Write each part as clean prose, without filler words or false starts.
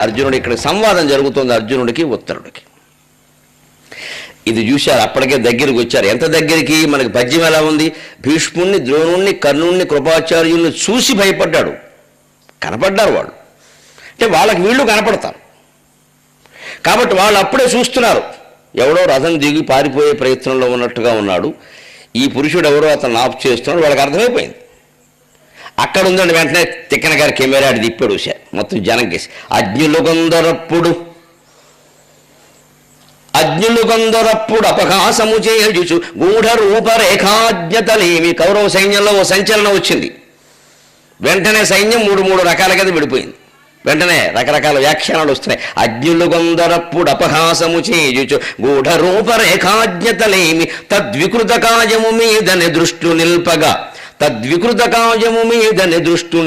అర్జునుడు ఇక్కడ సంవాదం జరుగుతుంది అర్జునుడికి ఉత్తరుడికి. ఇది చూశారు, అప్పటికే దగ్గరికి వచ్చారు. ఎంత దగ్గరికి? మనకి పద్యం ఎలా ఉంది? భీష్ముణ్ణి, ద్రోణుణ్ణి, కర్ణుణ్ణి, కృపాచార్యుల్ని చూసి భయపడ్డాడు. కనపడ్డారు వాళ్ళు, అంటే వాళ్ళకి వీళ్ళు కనపడతారు కాబట్టి వాళ్ళు అప్పుడే చూస్తున్నారు. ఎవడో రథం దిగి పారిపోయే ప్రయత్నంలో ఉన్నట్టుగా ఉన్నాడు, ఈ పురుషుడు ఎవరో అతను ఆఫ్ చేస్తున్నాడు. వాళ్ళకి అర్థమైపోయింది. అక్కడ ఉందండి, వెంటనే తిక్కన గారి కెమెరా అడి తిప్పాడు సార్, మొత్తం జనం కేసి. అజ్ఞులు కొందరప్పుడు అపకాశము చేయుచు గూఢ రూపరేఖాజ్ఞతలేమి. కౌరవ సైన్యంలో ఓ సంచలనం వచ్చింది. వెంటనే సైన్యం మూడు రకాల కింద విడిపోయింది. వెంటనే రకరకాల వ్యాఖ్యానాలు వస్తున్నాయి. అజ్ఞులు కొందరప్పుడు అపహాసము చేయుచు గూఢ రూపరేఖాజ్ఞతలేమి తద్వికృత కాయము మీదని దృష్టు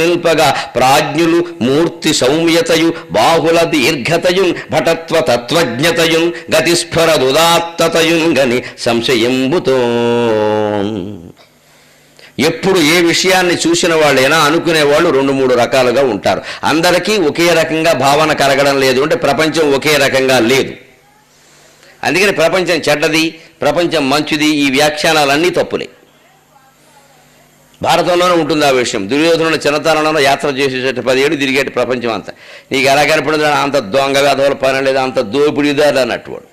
నిల్పగా ప్రాజ్ఞులు మూర్తి సౌమ్యతయు బాహుల దీర్ఘతయున్ భటత్వ తత్వజ్ఞతయున్ గతిస్ఫరదుదాత్తతయున్ గని సంశయంబుతో. ఎప్పుడు ఏ విషయాన్ని చూసిన వాళ్ళైనా అనుకునేవాళ్ళు 2-3 రకాలుగా ఉంటారు. అందరికీ ఒకే రకంగా భావన కలగడం లేదు, అంటే ప్రపంచం ఒకే రకంగా లేదు. అందుకని ప్రపంచం చెడ్డది, ప్రపంచం మంచిది, ఈ వ్యాఖ్యానాలన్నీ తప్పులే. భారతంలోనే ఉంటుంది ఆ విషయం. దుర్యోధనుడు చిన్నతనంలో యాత్ర చేసేట 10 ఏళ్ళు తిరిగేటి ప్రపంచం అంతా. నీకు ఎలా కనపడింది? అంత దొంగ వేధవుల పని లేదు, అంత దోపిడిదారు అన్నట్టు వాడు.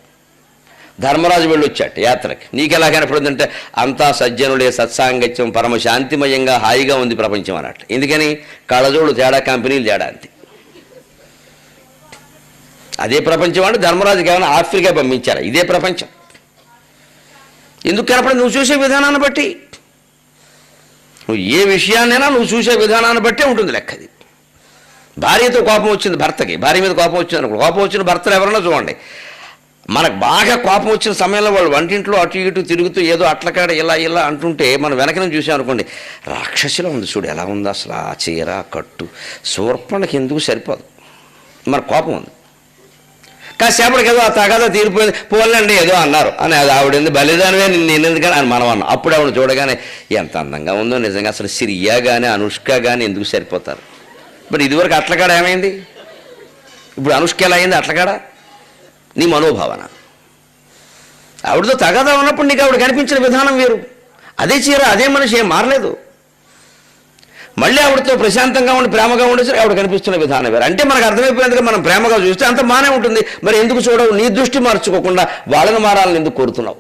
ధర్మరాజు వెళ్ళి వచ్చాట యాత్రకి. నీకు ఎలా కనపడిందంటే అంతా సజ్జనుడే, సత్సాంగత్యం, పరమ శాంతిమయంగా హాయిగా ఉంది ప్రపంచం అన్నట్లు. ఎందుకని? కళ్ళజోడు తేడా, కంపెనీలు తేడా అంతే. అదే ప్రపంచం అంటే ధర్మరాజుకి ఏమైనా ఆఫ్రికా పంపించారా? ఇదే ప్రపంచం. ఎందుకు కనపడింది? నువ్వు చూసే విధానాన్ని బట్టి. నువ్వు ఏ విషయాన్నైనా నువ్వు చూసే విధానాన్ని బట్టే ఉంటుంది లెక్కది. భార్యతో కోపం వచ్చింది భర్తకి, భార్య మీద కోపం వచ్చింది అనుకో, కోపం వచ్చిన భర్తలు ఎవరన్నా చూడండి, మనకు బాగా కోపం వచ్చిన సమయంలో వాళ్ళు వంటింట్లో అటు ఇటు తిరుగుతూ ఏదో అట్లకాడ ఇలా అంటుంటే మనం వెనకనే చూసాం అనుకోండి, రాక్షసిలో ఉంది చూడు, ఎలా ఉంది అసలు ఆ చీర కట్టు, శూర్పణకి ఎందుకు సరిపోదు, మన కోపం ఉంది. కాసేపటికి ఏదో ఆ తగాదా తీరిపోయింది, పోలండి ఏదో అన్నారు అని, అది ఆవిడంది బలిదానమే నేను ఎందుకని అని మనం అన్నాం. అప్పుడు ఆవిడ చూడగానే ఎంత అందంగా ఉందో నిజంగా, అసలు సిరియా కానీ అనుష్క కానీ ఎందుకు సరిపోతారు. మరి ఇదివరకు అట్లకాడ ఏమైంది, ఇప్పుడు అనుష్క ఎలా అయింది అట్లకాడ? నీ మనోభావన. ఆవిడతో తగాదా ఉన్నప్పుడు నీకు ఆవిడ కనిపించిన విధానం వేరు. అదే చీర, అదే మనిషి, ఏం మారలేదు. మళ్ళీ ఆవిడతో ప్రశాంతంగా ఉండి ప్రేమగా ఉండేసరి ఆవిడ కనిపిస్తున్న విధానం వేరు. అంటే మనకు అర్థమైపోయిందిగా, మనం ప్రేమగా చూస్తే అంత బాగానే ఉంటుంది. మరి ఎందుకు చూడవు? నీ దృష్టి మార్చుకోకుండా వాళ్ళని మారాలని ఎందుకు కోరుతున్నావు?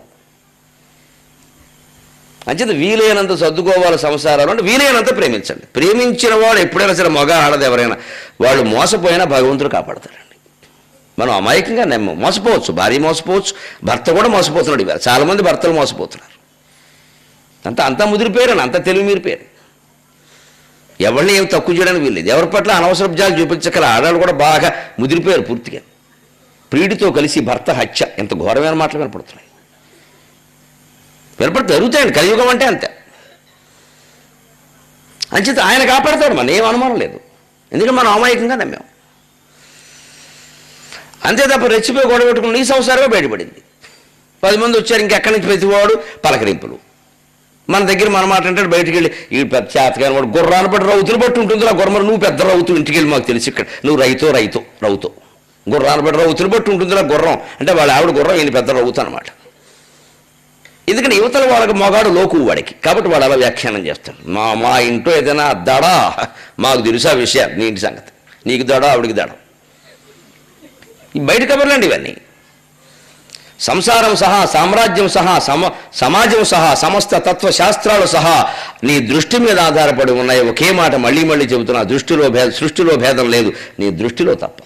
అంచేత వీలైనంత సర్దుకోవాలి సంసారాలు, అంటే వీలైనంత ప్రేమించండి. ప్రేమించిన వాడు ఎప్పుడైనా సరే, మగ ఆడది ఎవరైనా, వాళ్ళు మోసపోయినా భగవంతుడు కాపాడతాడండి. మనం అమాయకంగా మోసపోవచ్చు, భార్య మోసపోవచ్చు, భర్త కూడా మోసపోతున్నాడు. ఇవాళ చాలామంది భర్తలు మోసపోతున్నారు. అంతా ముదిరిపోయారని, అంత తెలివి మీరిపోయారు. ఎవరిని ఏం తక్కువ చేయడానికి వీల్లేదు. ఎవరి పట్ల అనవసర జాలు చూపించగల ఆడవాళ్ళు కూడా బాగా ముదిరిపోయారు పూర్తిగా. ప్రియుడితో కలిసి భర్త హత్య, ఎంత ఘోరమైన మాటలు వినపడుతున్నాయి. జరుగుతాయండి, కలియుగం అంటే అంతే. అంచేత ఆయన కాపాడతాడు, మన ఏం అనుమానం లేదు. ఎందుకంటే మనం అమాయకంగా నమ్మాం. అంతే తప్ప రెచ్చిపోయి గొడవ పెట్టుకుని నీ సంసారమే బయటపడింది. 10 మంది వచ్చారు, ఇంకెక్కడి నుంచి ప్రతివాడు పలకరింపులు. మన దగ్గర మన మాట అంటే బయటికి వెళ్ళి ఈ పెద్ద చేతగాని వాడు గుర్రాన్ని బట్టి రౌతులు బట్టి ఉంటుంది. ఆ గుర్రం నువ్వు పెద్ద రౌతు, ఇంటికి వెళ్ళి మాకు తెలిసి ఇక్కడ నువ్వు రౌతు గుర్రాన్ని బట్టి రౌతులు బట్టి ఉంటుంది. ఆ గుర్రం అంటే వాళ్ళ ఆవిడ గుర్రం, ఈయన పెద్ద రౌతు అనమాట. ఎందుకంటే యువతల వాళ్ళకి మొగాడు లోకు వాడికి, కాబట్టి వాడు అలా వ్యాఖ్యానం చేస్తాడు. మా ఇంట్లో ఏదైనా దడా, మాకు తెలుసా విషయాలు, నీ ఇంటి సంగతి, నీకు దడ ఆవిడికి దడ, ఈ బయట కబర్లండి ఇవన్నీ. సంసారం సహా, సామ్రాజ్యం సహా, సమాజం సహా, సమస్త తత్వశాస్త్రాలు సహా నీ దృష్టి మీద ఆధారపడి ఉన్నాయి. ఒకే మాట మళ్ళీ చెబుతున్నా, సృష్టిలో భేదం లేదు, నీ దృష్టిలో తప్ప.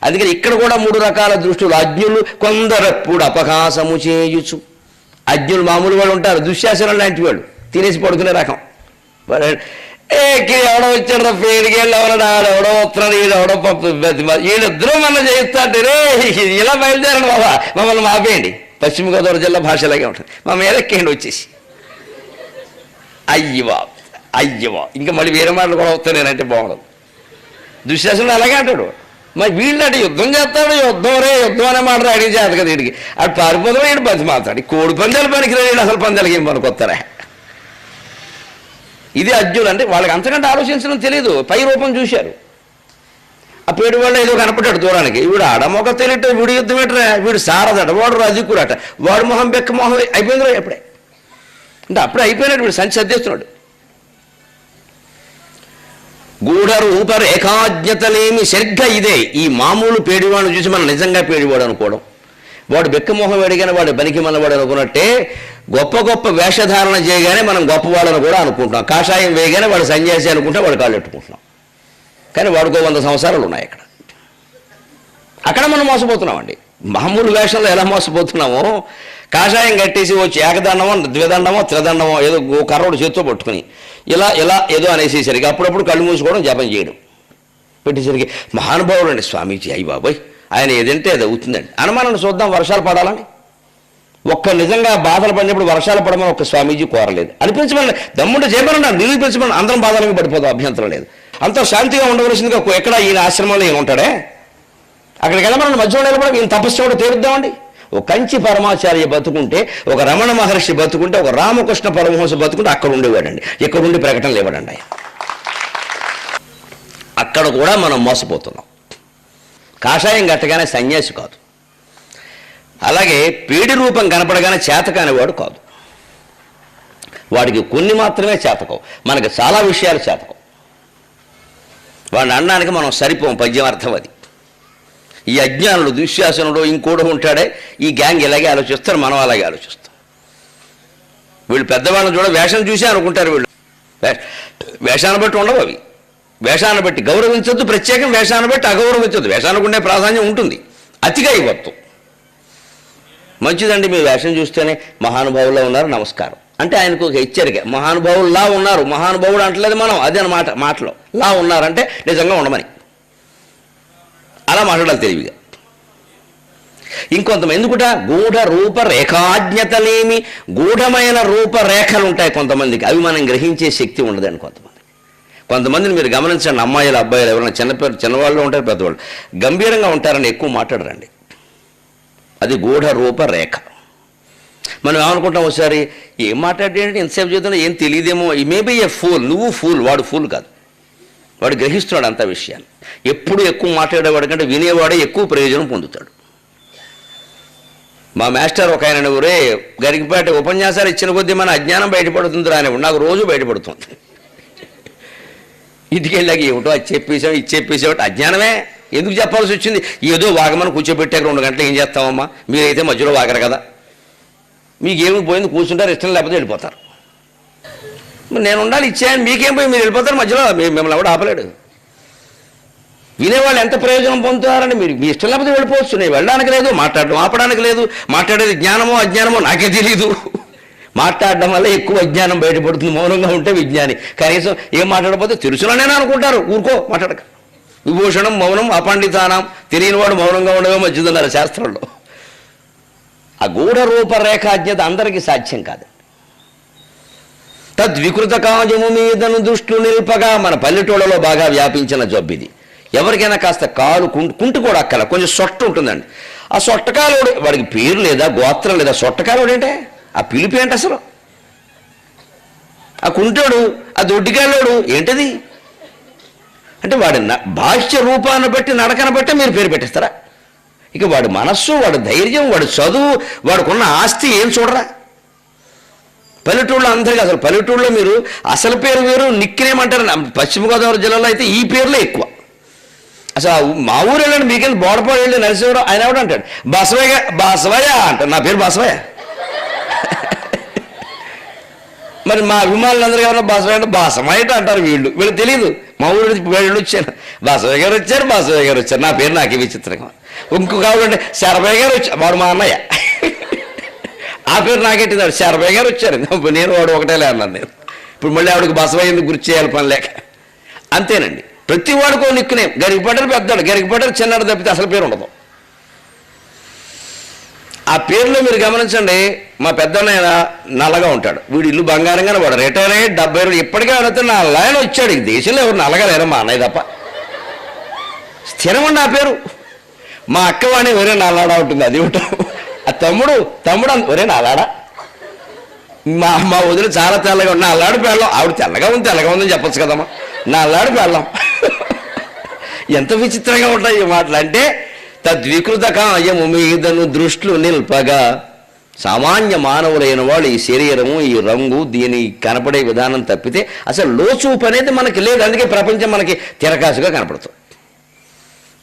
అందుకని ఇక్కడ కూడా 3 రకాల దృష్టులు. అజ్ఞులు కొందరప్పుడు అపహాసము చేయుచు. అజ్ఞులు మామూలు వాళ్ళు ఉంటారు, దుశ్శాసనం లాంటి వాళ్ళు, తినేసి పడుకునే రకం. ఎవడో వచ్చాడు పేరుకి వెళ్ళి ఎవడో వస్తున్నాడు, ఎవడో వీళ్ళిద్దరూ మన చేస్తాంటే రే ఇలా బయలుదేరండి బాబా, మమ్మల్ని ఆపేయండి. పశ్చిమ గోదావరి జిల్లా భాషలాగే ఉంటుంది. మా మీద ఎక్కేయండి వచ్చేసి. అయ్యవా ఇంకా మళ్ళీ వేరే మాటలు కూడా వస్తాయి. నేనంటే బాగుండదు. దుశ్శాసనుడు అలాగే అంటాడు. మరి వీళ్ళంటే యుద్ధం చేస్తాడు, యుద్ధం అనే మాట రెడీ చేస్తాడు కదా వీడికి. అటు పారిపోతాడు, వీడు బతి మాట్లాడి కోడి పందాలు పనికిరాడు, అసలు పందాలకి ఏం పనికొస్తారా. ఇది అజ్ఞులు అంటే వాళ్ళకి అంతకంటే ఆలోచించడం తెలియదు. పై రూపం చూశారు. ఆ పేడివాళ్ళు ఏదో కనపడ్డాడు దూరానికి, వీడు ఆడమొక తెలియట, వీడు యుద్ధం ఏంటరా, వీడు సారదట, వాడు రజికురట, వాడు మొహం బెక్క మొహం అయిపోయిందిరా ఎప్పుడే అంటే అప్పుడే అయిపోయినాడు, వీడు సంచి సర్దేస్తున్నాడు. గూఢరూపర్ ఏకాజ్ఞతలేమి సరిగ్గా ఇదే. ఈ మామూలు పేడివాడిని చూసి మనం నిజంగా పేడివాడు అనుకోవడం, వాడు బెక్కమొహం వేడిగానే వాడు బనికి మనవాడు అనుకున్నట్టే గొప్ప గొప్ప వేషధారణ చేయగానే మనం గొప్పవాడని కూడా అనుకుంటున్నాం. కాషాయం వేయగానే వాడు సన్యాసి అనుకుంటే వాడు కాళ్ళు ఎట్టుకుంటున్నాం. కానీ వాడికో 100 సంవత్సరాలు ఉన్నాయి అక్కడ మనం మోసపోతున్నామండి. మామూలు వేషంలో ఎలా మోసపోతున్నామో, కాషాయం కట్టేసి వచ్చి ఏకదండమో ద్విదండమో త్రిదండమో ఏదో కర్రోడు చేతితో పట్టుకుని ఇలా ఇలా ఏదో అనేసేసరికి అప్పుడప్పుడు కళ్ళు మూసుకోవడం, జపం చేయడం పెట్టేసరికి మహానుభావుడు అండి స్వామీజీ, అయ్యి బాబోయ్ ఆయన ఏదంటే అది అవుతుందండి. అనుమానం చూద్దాం వర్షాలు పడాలని. ఒక్క నిజంగా బాధలు పడినప్పుడు వర్షాలు పడమని ఒక్క స్వామీజీ కోరలేదు. అనిపించమని దమ్ముంటే చేయమని నిరూపించమని అందరం బాధలకు పడిపోతాం, అభ్యంతరం లేదు. అంత శాంతిగా ఉండవలసిందిగా ఎక్కడ ఈయన ఆశ్రమంలో ఈయన ఉంటాడే, అక్కడికి వెళ్ళమని మధ్యలో నిలబడి ఈయన తపస్సు కూడా తేలుద్దామండి. ఒక కంచి పరమాచార్య బతుకుంటే, ఒక రమణ మహర్షి బతుకుంటే, ఒక రామకృష్ణ పరమహంస బతుకుంటే అక్కడ ఉండేవాడండి. ఇక్కడ ఉండి ప్రకటనలు ఇవ్వడండి ఆయన. అక్కడ కూడా మనం మోసపోతున్నాం. కాషాయం కట్టగానే సన్యాసి కాదు, అలాగే పేడి రూపం కనపడగానే చేతకానివాడు కాదు. వాడికి కొన్ని మాత్రమే చేతకం, మనకి చాలా విషయాలు చేతకం. వాడిని అనడానికి మనం సరిపోం, పద్యం అర్థం అది. ఈ అజ్ఞానుడు దుశ్శాసనుడు ఇంకోడు ఉంటాడే, ఈ గ్యాంగ్ ఇలాగే ఆలోచిస్తారు, మనం అలాగే ఆలోచిస్తాం. వీళ్ళు పెద్దవాళ్ళని చూడ వేషం చూసి అనుకుంటారు, వీళ్ళు వేషాన్ని బట్టి ఉండవు అవి. వేషాన్ని బట్టి గౌరవించొద్దు, ప్రత్యేకం వేషాన్ని బట్టి అగౌరవించొద్దు. వేషానికి ఉండే ప్రాధాన్యం ఉంటుంది, అతిగా ఇవ్వద్దు. మంచిదండి, మీ వేషం చూస్తేనే మహానుభావుల్లో ఉన్నారు నమస్కారం అంటే ఆయనకు ఒక హెచ్చరిక. మహానుభావుల్లా ఉన్నారు, మహానుభావుడు అంటలేదు మనం, అదే మాటలో లా ఉన్నారంటే నిజంగా ఉండమని అలా మాట్లాడాలి తెలివిగా. ఇంకొంతమంది ఎందుకుట గూఢ రూపరేఖాజ్ఞతలేమి, గూఢమైన రూపరేఖలు ఉంటాయి కొంతమందికి, అవి మనం గ్రహించే శక్తి ఉండదని కొంతమందిని మీరు గమనించండి. అమ్మాయిలు అబ్బాయిలు ఎవరైనా చిన్నవాళ్ళు ఉంటారు, పెద్దవాళ్ళు గంభీరంగా ఉంటారని ఎక్కువ మాట్లాడరండి. అది గూఢ రూపరేఖ. మనం ఏమనుకుంటాం, ఒకసారి ఏం మాట్లాడేంటి ఎంతసేపు చేద్దాం, ఏం తెలియదేమో, మేబీ ఏ ఫూల్, నువ్వు ఫూల్, వాడు ఫూల్ కాదు, వాడు గ్రహిస్తున్నాడు అంత విషయాన్ని. ఎప్పుడు ఎక్కువ మాట్లాడేవాడు కంటే వినేవాడే ఎక్కువ ప్రయోజనం పొందుతాడు. మా మాస్టర్ ఒక ఆయన ఊరే గరికిపాటి ఉపన్యాసాలు ఇచ్చిన కొద్దీ మన అజ్ఞానం బయటపడుతుంది ఆయన, నాకు రోజు బయటపడుతుంది. ఇంటికి వెళ్ళాక ఏమిటో అది చెప్పేసాం ఇది చెప్పేసేవాటి అజ్ఞానమే. ఎందుకు చెప్పాల్సి వచ్చింది? ఏదో వాగమని కూర్చోబెట్టాక 2 గంటలు ఏం చేస్తామమ్మా, మీరైతే మధ్యలో వాగరు కదా, మీకేమి పోయింది కూర్చుంటారు, ఇష్టం లేకపోతే వెళ్ళిపోతారు. నేను ఉండాలి ఇచ్చాయని మీకేం పోయి మీరు వెళ్ళిపోతారు మధ్యలో, మిమ్మల్ని ఎవడు ఆపలేడు. వినేవాళ్ళు ఎంత ప్రయోజనం పొందుతారని మీరు మీ ఇష్టం లేకపోతే వెళ్ళిపోవచ్చు. నేను వెళ్ళడానికి లేదు, మాట్లాడడం ఆపడానికి లేదు. మాట్లాడేది జ్ఞానమో అజ్ఞానమో నాకే తెలీదు. మాట్లాడడం వల్ల ఎక్కువ అజ్ఞానం బయటపడుతుంది. మౌనంగా ఉంటే విజ్ఞాని. కనీసం ఏం మాట్లాడకపోతే తెలుసులనేనా అనుకుంటారు, ఊరుకో మాట్లాడక. విభూషణం మౌనం అపండితానం, తెలియనివాడు మౌనంగా ఉండవే మంచిదన్నారు శాస్త్రంలో. ఆ గూఢ రూపరేఖాజ్ఞత అందరికీ సాధ్యం కాదు. తద్వికృత కాజము మీదను దృష్టిలు నిల్పగా, మన పల్లెటూళ్ళలో బాగా వ్యాపించిన జబ్బిది. ఎవరికైనా కాస్త కాలు కుంటు కూడా అక్కల కొంచెం సొట్ట ఉంటుందండి. ఆ సొట్టకాలోడు, వాడికి పేరు లేదా గోత్రం లేదా, సొట్టకాలోడు ఏంటే, ఆ పిలిపి ఏంటి అసలు? ఆ కుంటోడు, ఆ దొడ్డికాలోడు ఏంటది అంటే, వాడి భాష్య రూపాన్ని బట్టి నడకను బట్టి మీరు పేరు పెట్టేస్తారా? ఇక వాడి మనస్సు, వాడి ధైర్యం, వాడి చదువు, వాడికున్న ఆస్తి ఏం చూడరా? పల్లెటూళ్ళు అందరికీ అసలు పల్లెటూళ్ళలో మీరు అసలు పేరు వేరు, నిక్నేమంటారు. పశ్చిమ గోదావరి జిల్లాలో అయితే ఈ పేర్లే ఎక్కువ. అసలు మా ఊరు వెళ్ళండి, మీకెళ్ళి బోడపాడు వెళ్ళి నరసింహరావు ఆయన ఎవడు అంటాడు, బాసవయ్య అంటాడు. నా పేరు బాసవయ్య. మరి మా అభిమానులందరూ ఎవరన్నా బాసవయ్య అంటే బాసమయ్య అంటారు. వీళ్ళు తెలియదు. మా ఊరు వీళ్ళు వచ్చాను, బాసవయ్య గారు వచ్చారు, బాసవయ్య గారు వచ్చారు. నా పేరు నాకే విచిత్రంగా. ఇంకొక ఆవిడంటే శరభయ్య గారు వచ్చారు, వాడు మా అన్నయ్య. ఆ పేరు నాకెట్టిందాడు, శరభయ్య గారు వచ్చారు. నేను వాడు ఒకటేలే అన్నాను నేను. ఇప్పుడు మళ్ళీ ఆవిడకి బసవయ్య ఎందుకు గుర్తు చేయాలి పని లేక. అంతేనండి, ప్రతి వాడికో నిక్కునే. గరికపడ్డారు పెద్దాడు, గరికపడ్డారు చిన్నాడు తప్పితే అసలు పేరు ఉండదు. ఆ పేరులో మీరు గమనించండి, మా పెద్దన్నయ్య నల్లగా ఉంటాడు, వీడు ఇల్లు బంగారంగానే, వాడు రిటైర్ అయ్యి 70 ఏళ్ళు ఇప్పటికే అడిగితే నా లైన్ వచ్చాడు. ఈ దేశంలో ఎవరు నల్లగా లేరు, మా అన్నయ్య తప్ప. స్థిరమండి ఆ పేరు. మా అక్క వాడిని ఒరే నల్లాడా ఉంటుంది, అది ఉంటాం. ఆ తమ్ముడు ఒరే నల్లాడా. మా వదిలి చాలా తెల్లగా ఉంది, నల్లాడు పెళ్ళం. ఆవిడ తెల్లగా ఉందని చెప్పొచ్చు కదమ్మా, నల్లాడు పెళ్ళం. ఎంత విచిత్రంగా ఉంటాయి ఈ మాటలు. అంటే తద్వికృత కాయము మీదను దృష్టిలు నిల్పగా, సామాన్య మానవులైన వాళ్ళు ఈ శరీరము, ఈ రంగు, దీని కనపడే విధానం తప్పితే అసలు లోచూపు అనేది మనకి లేదు. అందుకే ప్రపంచం మనకి తిరకాసుగా కనపడుతుంది.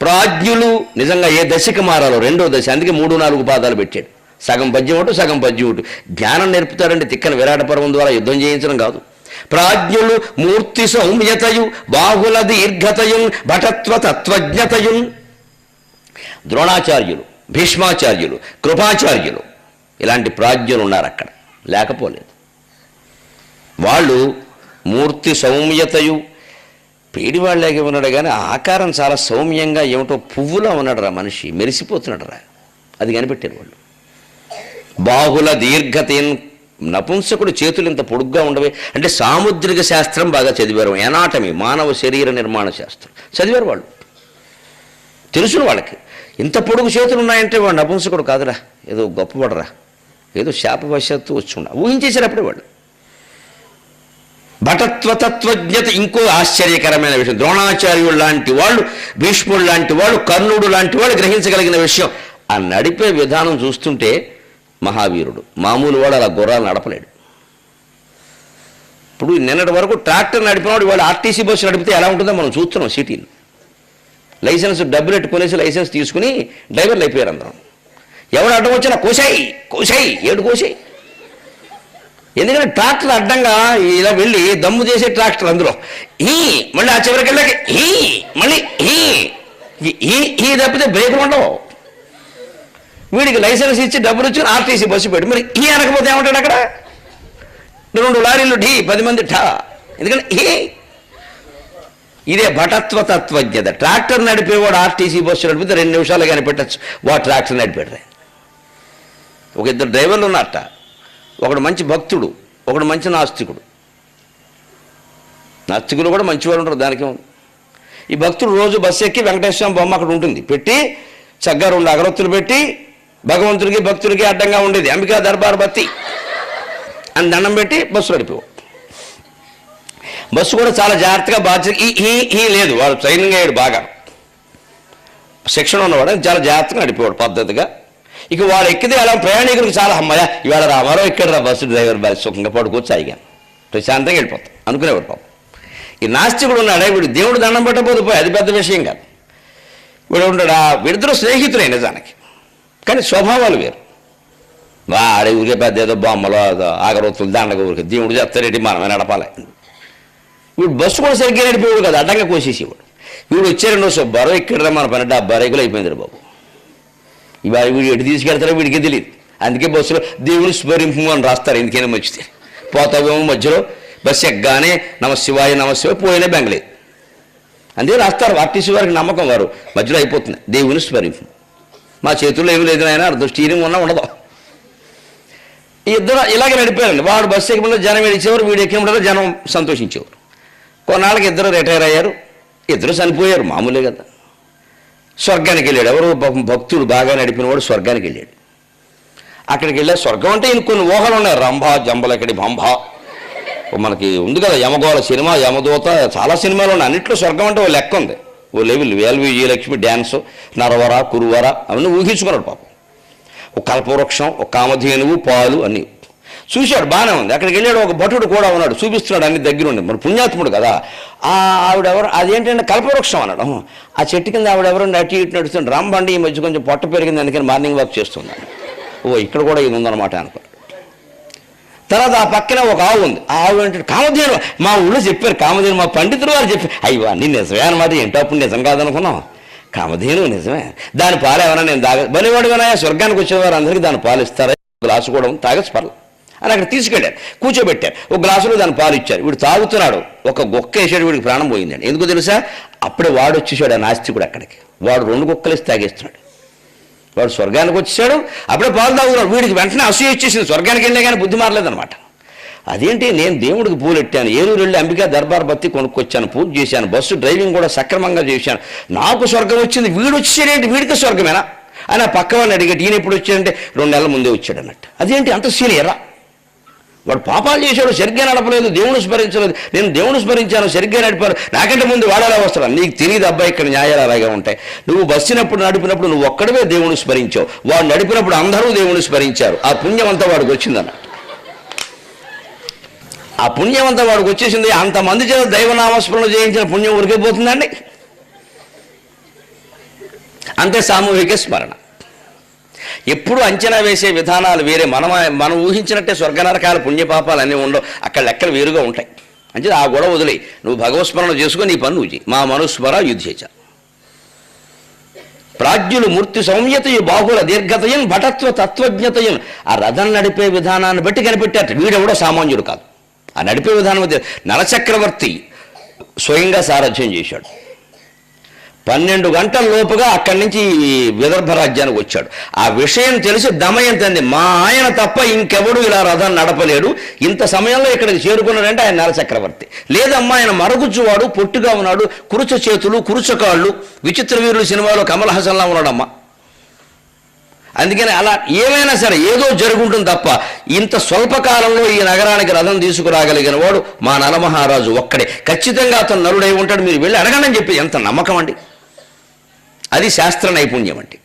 ప్రాజ్ఞులు నిజంగా ఏ దశకి మారాలో రెండో దశ, అందుకే 3-4 పాదాలు పెట్టాడు. సగం పద్యం ఒకటి, సగం పద్యం ఒకటి. జ్ఞానం నేర్పుతాడండి. తిక్కన విరాట పర్వం ద్వారా యుద్ధం చేయించడం కాదు. ప్రాజ్ఞులు మూర్తి సౌమ్యతయు బాహుల దీర్ఘతయున్ భటత్వ తత్వజ్ఞతయున్. ద్రోణాచార్యులు, భీష్మాచార్యులు, కృపాచార్యులు ఇలాంటి ప్రాజ్ఞులు ఉన్నారు అక్కడ, లేకపోలేదు. వాళ్ళు మూర్తి సౌమ్యతయు, పేడివాళ్ళలాగే ఉన్నాడు కానీ ఆకారం చాలా సౌమ్యంగా ఏమిటో పువ్వులా ఉన్నాడు రా మనిషి, మెరిసిపోతున్నాడు రా, అది కనిపెట్టారు వాళ్ళు. బాహుల దీర్ఘతయన్, నపుంసకుడు చేతులు ఇంత పొడుగ్గా ఉండవే అంటే సాముద్రిక శాస్త్రం బాగా చదివారు. ఎనాటమీ, మానవ శరీర నిర్మాణ శాస్త్రం చదివారు వాళ్ళు, తెలుసును వాళ్ళకి. ఇంత పొడుగు చేతులు ఉన్నాయంటే వాడు నపుంసకుడు కాదురా, ఏదో గొప్పవాడరా, ఏదో శాపవశాత్తు వచ్చి ఊహించేశారు అప్పుడే వాళ్ళు. భటత్వతత్వజ్ఞత ఇంకో ఆశ్చర్యకరమైన విషయం. ద్రోణాచార్యుడు లాంటి వాళ్ళు, భీష్ముడు లాంటి వాళ్ళు, కర్ణుడు లాంటి వాళ్ళు గ్రహించగలిగిన విషయం. ఆ నడిపే విధానం చూస్తుంటే మహావీరుడు, మామూలు వాడు అలా గుర్రాలు నడపలేడు. ఇప్పుడు నిన్నటి వరకు ట్రాక్టర్ నడిపినవాడు వాళ్ళు ఆర్టీసీ బస్సు నడిపితే ఎలా ఉంటుందో మనం చూస్తున్నాం సిటీలో. లైసెన్స్ డబ్బులు పెట్టుకునేసి లైసెన్స్ తీసుకుని డ్రైవర్లు అయిపోయారు అందరం. ఎవడు అడ్డం వచ్చినా కోసాయి కోసాయి ఏడు కోసాయి. ఎందుకంటే ట్రాక్టర్ అడ్డంగా ఇలా వెళ్ళి దమ్ము చేసే ట్రాక్టర్ అందులో ఈ మళ్ళీ ఆ చివరికి వెళ్ళాక ఈ మళ్ళీ ఈ తప్పితే బ్రేకులు ఉండవు. వీడికి లైసెన్స్ ఇచ్చి డబ్బులు ఇచ్చి ఆర్టీసీ బస్సు పెట్టి మరి ఈ అనకపోతే ఏమంటాడు అక్కడ? 2 లారీలు ఢీ, 10 మంది ఠా. ఎందుకంటే ఇదే భటత్వ తత్వజ్ఞత. ట్రాక్టర్ నడిపేవాడు ఆర్టీసీ బస్సు నడిపితే 2 నిమిషాలు కానీ పెట్టచ్చు, వాడు ట్రాక్టర్ నడిపాడు. ఒక 2 డ్రైవర్లు ఉన్నారట. ఒకడు మంచి భక్తుడు, ఒకడు మంచి నాస్తికుడు. నాస్తికులు కూడా మంచివారు ఉంటారు, దానికే ఉంది. ఈ భక్తుడు రోజు బస్సు ఎక్కి వెంకటేశ్వర బొమ్మ అక్కడ ఉంటుంది పెట్టి చక్కగా 2 అగరొత్తులు పెట్టి భగవంతుడికి భక్తుడికి అడ్డంగా ఉండేది అంబికా దర్బార్ బత్తి అని దండం పెట్టి బస్సు నడిపేవాడు. బస్సు కూడా చాలా జాగ్రత్తగా బాధ్యత ఈ లేదు, వాడు ట్రైనింగ్ అయ్యాడు, బాగా శిక్షణ ఉన్నవాడు, చాలా జాగ్రత్తగా నడిపేవాడు పద్ధతిగా. ఇక వాడు ఎక్కితే అలా ప్రయాణికులకు చాలా అమ్మాయ ఇవాళ రామారో ఎక్కడ రా బస్సు డ్రైవర్ బాగా సుఖంగా పడుకోవచ్చు, అయ్యాను ప్రశాంతంగా వెళ్ళిపోతాం అనుకునేవాడు పాపం. ఈ నాస్తికుడు ఉన్నాడే, వీడు దేవుడు దండం పెట్టకపోతే పోయి అది పెద్ద విషయం కాదు. వీడు ఉంటాడు, వీడిద్దరూ స్నేహితులే నిజానికి, కానీ స్వభావాలు వేరు. వాడే ఊరికే పెద్ద ఏదో బొమ్మలో ఆగరొత్తులు దండగా ఊరికి దేవుడు చెప్తారేంటి మనమే నడపాలి. వీడు బస్సు కూడా సరిగ్గా నడిపేవాడు కదా, అడ్డంగా కోసేసేవాడు. వీడు వచ్చారండి సుబ్బారో ఇక్కడ మన 12 రేకులు అయిపోయింది బాబు. ఇవాళ వీడు ఎటు తీసుకెళ్తారో వీడికి తెలియదు. అందుకే బస్సులో దేవుని స్మరింపు అని రాస్తారు, ఎందుకైనా మంచిది. పోతావేమో మధ్యలో బస్సు ఎగ్గానే నమశివాయ నమశివాయ పోయినా బెంగలేదు, అందుకే రాస్తారు. ఆర్టీసీ వారికి నమ్మకం, వారు మధ్యలో అయిపోతుంది దేవుని స్మరింపు. మా చేతుల్లో ఏమి లేదు ఆయన, అర్థం స్టీరింగ్ ఉన్నా ఉండదు. ఇద్దరు ఇలాగే నడిపారండి. వాడు బస్సు ఎక్కడంలో జనం ఏడిచేవారు, వీడు ఎక్కడంలో జనం సంతోషించేవారు. కొన్నాళ్ళకి ఇద్దరు రిటైర్ అయ్యారు, ఇద్దరు చనిపోయారు, మామూలే కదా. స్వర్గానికి వెళ్ళాడు. ఎవరు భక్తుడు బాగా నడిపినవాడు స్వర్గానికి వెళ్ళాడు. అక్కడికి వెళ్ళా. స్వర్గం అంటే ఈయన కొన్ని ఊహలు ఉన్నాయి, రంభ జంబలకడి బంభ, మనకి ఉంది కదా యమగోళ సినిమా, యమదూత, చాలా సినిమాలు ఉన్నాయి. అన్నింటిలో స్వర్గం అంటే ఓ లెక్క ఉంది, ఓ లెవెల్. వేల్వి విజయలక్ష్మి డ్యాన్స్, నరవర కురువర అవన్నీ ఊహించుకున్నాడు పాపం. ఒక కల్పవృక్షం, ఒక కామధేనువు, పాలు అన్నీ చూశాడు, బాగానే ఉంది. అక్కడికి వెళ్ళాడు. ఒక భటుడు కూడా ఉన్నాడు, చూపిస్తున్నాడు అన్ని దగ్గరుండి. మన పుణ్యాత్ముడు కదా. ఆవిడెవరు, అదేంటంటే కల్పవృక్షం అన్నాడు. ఆ చెట్టు కింద ఆవిడెవరు అటు ఇటు నడుస్తుంది. రాంబండి ఈ మధ్య కొంచెం పొట్ట పెరిగింది, అందుకని మార్నింగ్ వాక్ చేస్తున్నాడు. ఓ ఇక్కడ కూడా ఇది ఉందన్నమాట అనుకో. తర్వాత ఆ పక్కన ఒక ఆవు ఉంది. ఆ ఆవు ఏంటంటే కామధేను. మా ఊళ్ళో చెప్పారు కామధేను, మా పండితులు వారు చెప్పారు. అయ్యో అన్నీ నిజమే అన్నమాట, ఏంటో అప్పుడు నిజం కాదనుకున్నాం. కామధేను నిజమే, దాని పాలు ఏమన్నా నేను బలివాడు వినాయా, స్వర్గానికి వచ్చేవారు అందరికీ దాని పాలు ఇస్తారా, గ్లాసు కూడా తాగచ్చు పర్లేదు అని అక్కడ తీసుకెళ్ళారు, కూర్చోబెట్టారు. ఒక గ్లాసులో దాని పాలు ఇచ్చారు. వీడు తాగుతున్నాడు, ఒక గుక్క వేసాడు, వీడికి ప్రాణం పోయిందండి. ఎందుకో తెలుసా? అప్పుడే వాడు వచ్చేసాడు, ఆ నాస్తికుడు అక్కడికి. వాడు 2 గుక్కలు ఇస్తే తాగేస్తున్నాడు. వాడు స్వర్గానికి వచ్చేసాడు, అప్పుడే పాలు తాగుతున్నాడు. వీడికి వెంటనే అసూయ వచ్చేసింది, స్వర్గానికి వెళ్ళే కానీ బుద్ధి మారలేదనమాట. అదేంటి, నేను దేవుడికి పూలు ఎట్టాను, ఏలూరు వెళ్ళి అంబికా దర్బార్ బత్తి కొనుక్కొచ్చాను, పూజ చేశాను, బస్సు డ్రైవింగ్ కూడా సక్రమంగా చేశాను, నాకు స్వర్గం వచ్చింది, వీడు వచ్చేసాడేంటి, వీడికి స్వర్గమేనా అని ఆ పక్క వాళ్ళని అడిగేటి. ఈయన ఎప్పుడు వచ్చాడంటే 2 నెలల ముందే వచ్చాడు అన్నట్టు. అదేంటి అంత సీనియరా? వాడు పాపాలు చేశాడు, సరిగ్గా నడపలేదు, దేవుని స్మరించలేదు. నేను దేవుని స్మరించాను, సరిగ్గా నడిపాను, నాకంటే ముందు వాడు ఎలా వస్తాడు? నీకు తెలియదు అబ్బాయి, ఇక్కడ న్యాయాలు అలాగే ఉంటాయి. నువ్వు బస్సినప్పుడు నడిపినప్పుడు నువ్వు ఒక్కడవే దేవుని స్మరించావు, వాడు నడిపినప్పుడు అందరూ దేవుని స్మరించారు. ఆ పుణ్యం అంతా వాడికి వచ్చిందన్న. ఆ పుణ్యం అంతా వాడికి వచ్చేసింది. అంతమంది చేత దైవనామస్మరణ చేయించిన పుణ్యం ఉరికిపోతుందండి. అంతే సామూహిక స్మరణ. ఎప్పుడు అంచనా వేసే విధానాలు వేరే. మనం ఊహించినట్టే స్వర్గనరకాల పుణ్యపాపాలు అన్నీ ఉండవు, అక్కడ లెక్కలు వేరుగా ఉంటాయి. అంటే ఆ గొడవ వదిలే, నువ్వు భగవత్స్మరణ చేసుకుని నీ పని నువ్వు చేయి. మా మనుస్మర యుద్ధేచ. ప్రాజ్ఞులు మూర్తి సౌమ్యతయు బాహుల దీర్ఘతయన్ భటత్వ తత్వజ్ఞతయన్. ఆ రథం నడిపే విధానాన్ని బట్టి కనిపెట్టారు. వీడెవడో సామాన్యుడు కాదు. ఆ నడిపే విధానం నలచక్రవర్తి స్వయంగా సారథ్యం చేశాడు. 12 గంటల లోపుగా అక్కడి నుంచి విదర్భ రాజ్యానికి వచ్చాడు. ఆ విషయం తెలిసి దమయంతి అంది, మా ఆయన తప్ప ఇంకెవడు ఇలా రథం నడపలేడు, ఇంత సమయంలో ఇక్కడికి చేరుకున్నాడంటే ఆయన నరచక్రవర్తి. లేదమ్మా, ఆయన మరుగుజ్జువాడు, పొట్టుగా ఉన్నాడు, కురుచ చేతులు, కురుచ కాళ్ళు, విచిత్ర వీరులు సినిమాలో కమల్ హాసన్లా ఉన్నాడమ్మా. అందుకని అలా ఏమైనా సరే ఏదో జరుగుంటుంది తప్ప ఇంత స్వల్పకాలంలో ఈ నగరానికి రథం తీసుకురాగలిగిన వాడు మా నలమహారాజు ఒక్కడే. ఖచ్చితంగా అతను నరుడై ఉంటాడు, మీరు వెళ్ళి అడగండి అని చెప్పి ఎంత నమ్మకం అండి. అది శాస్త్ర నైపుణ్యం అంటే.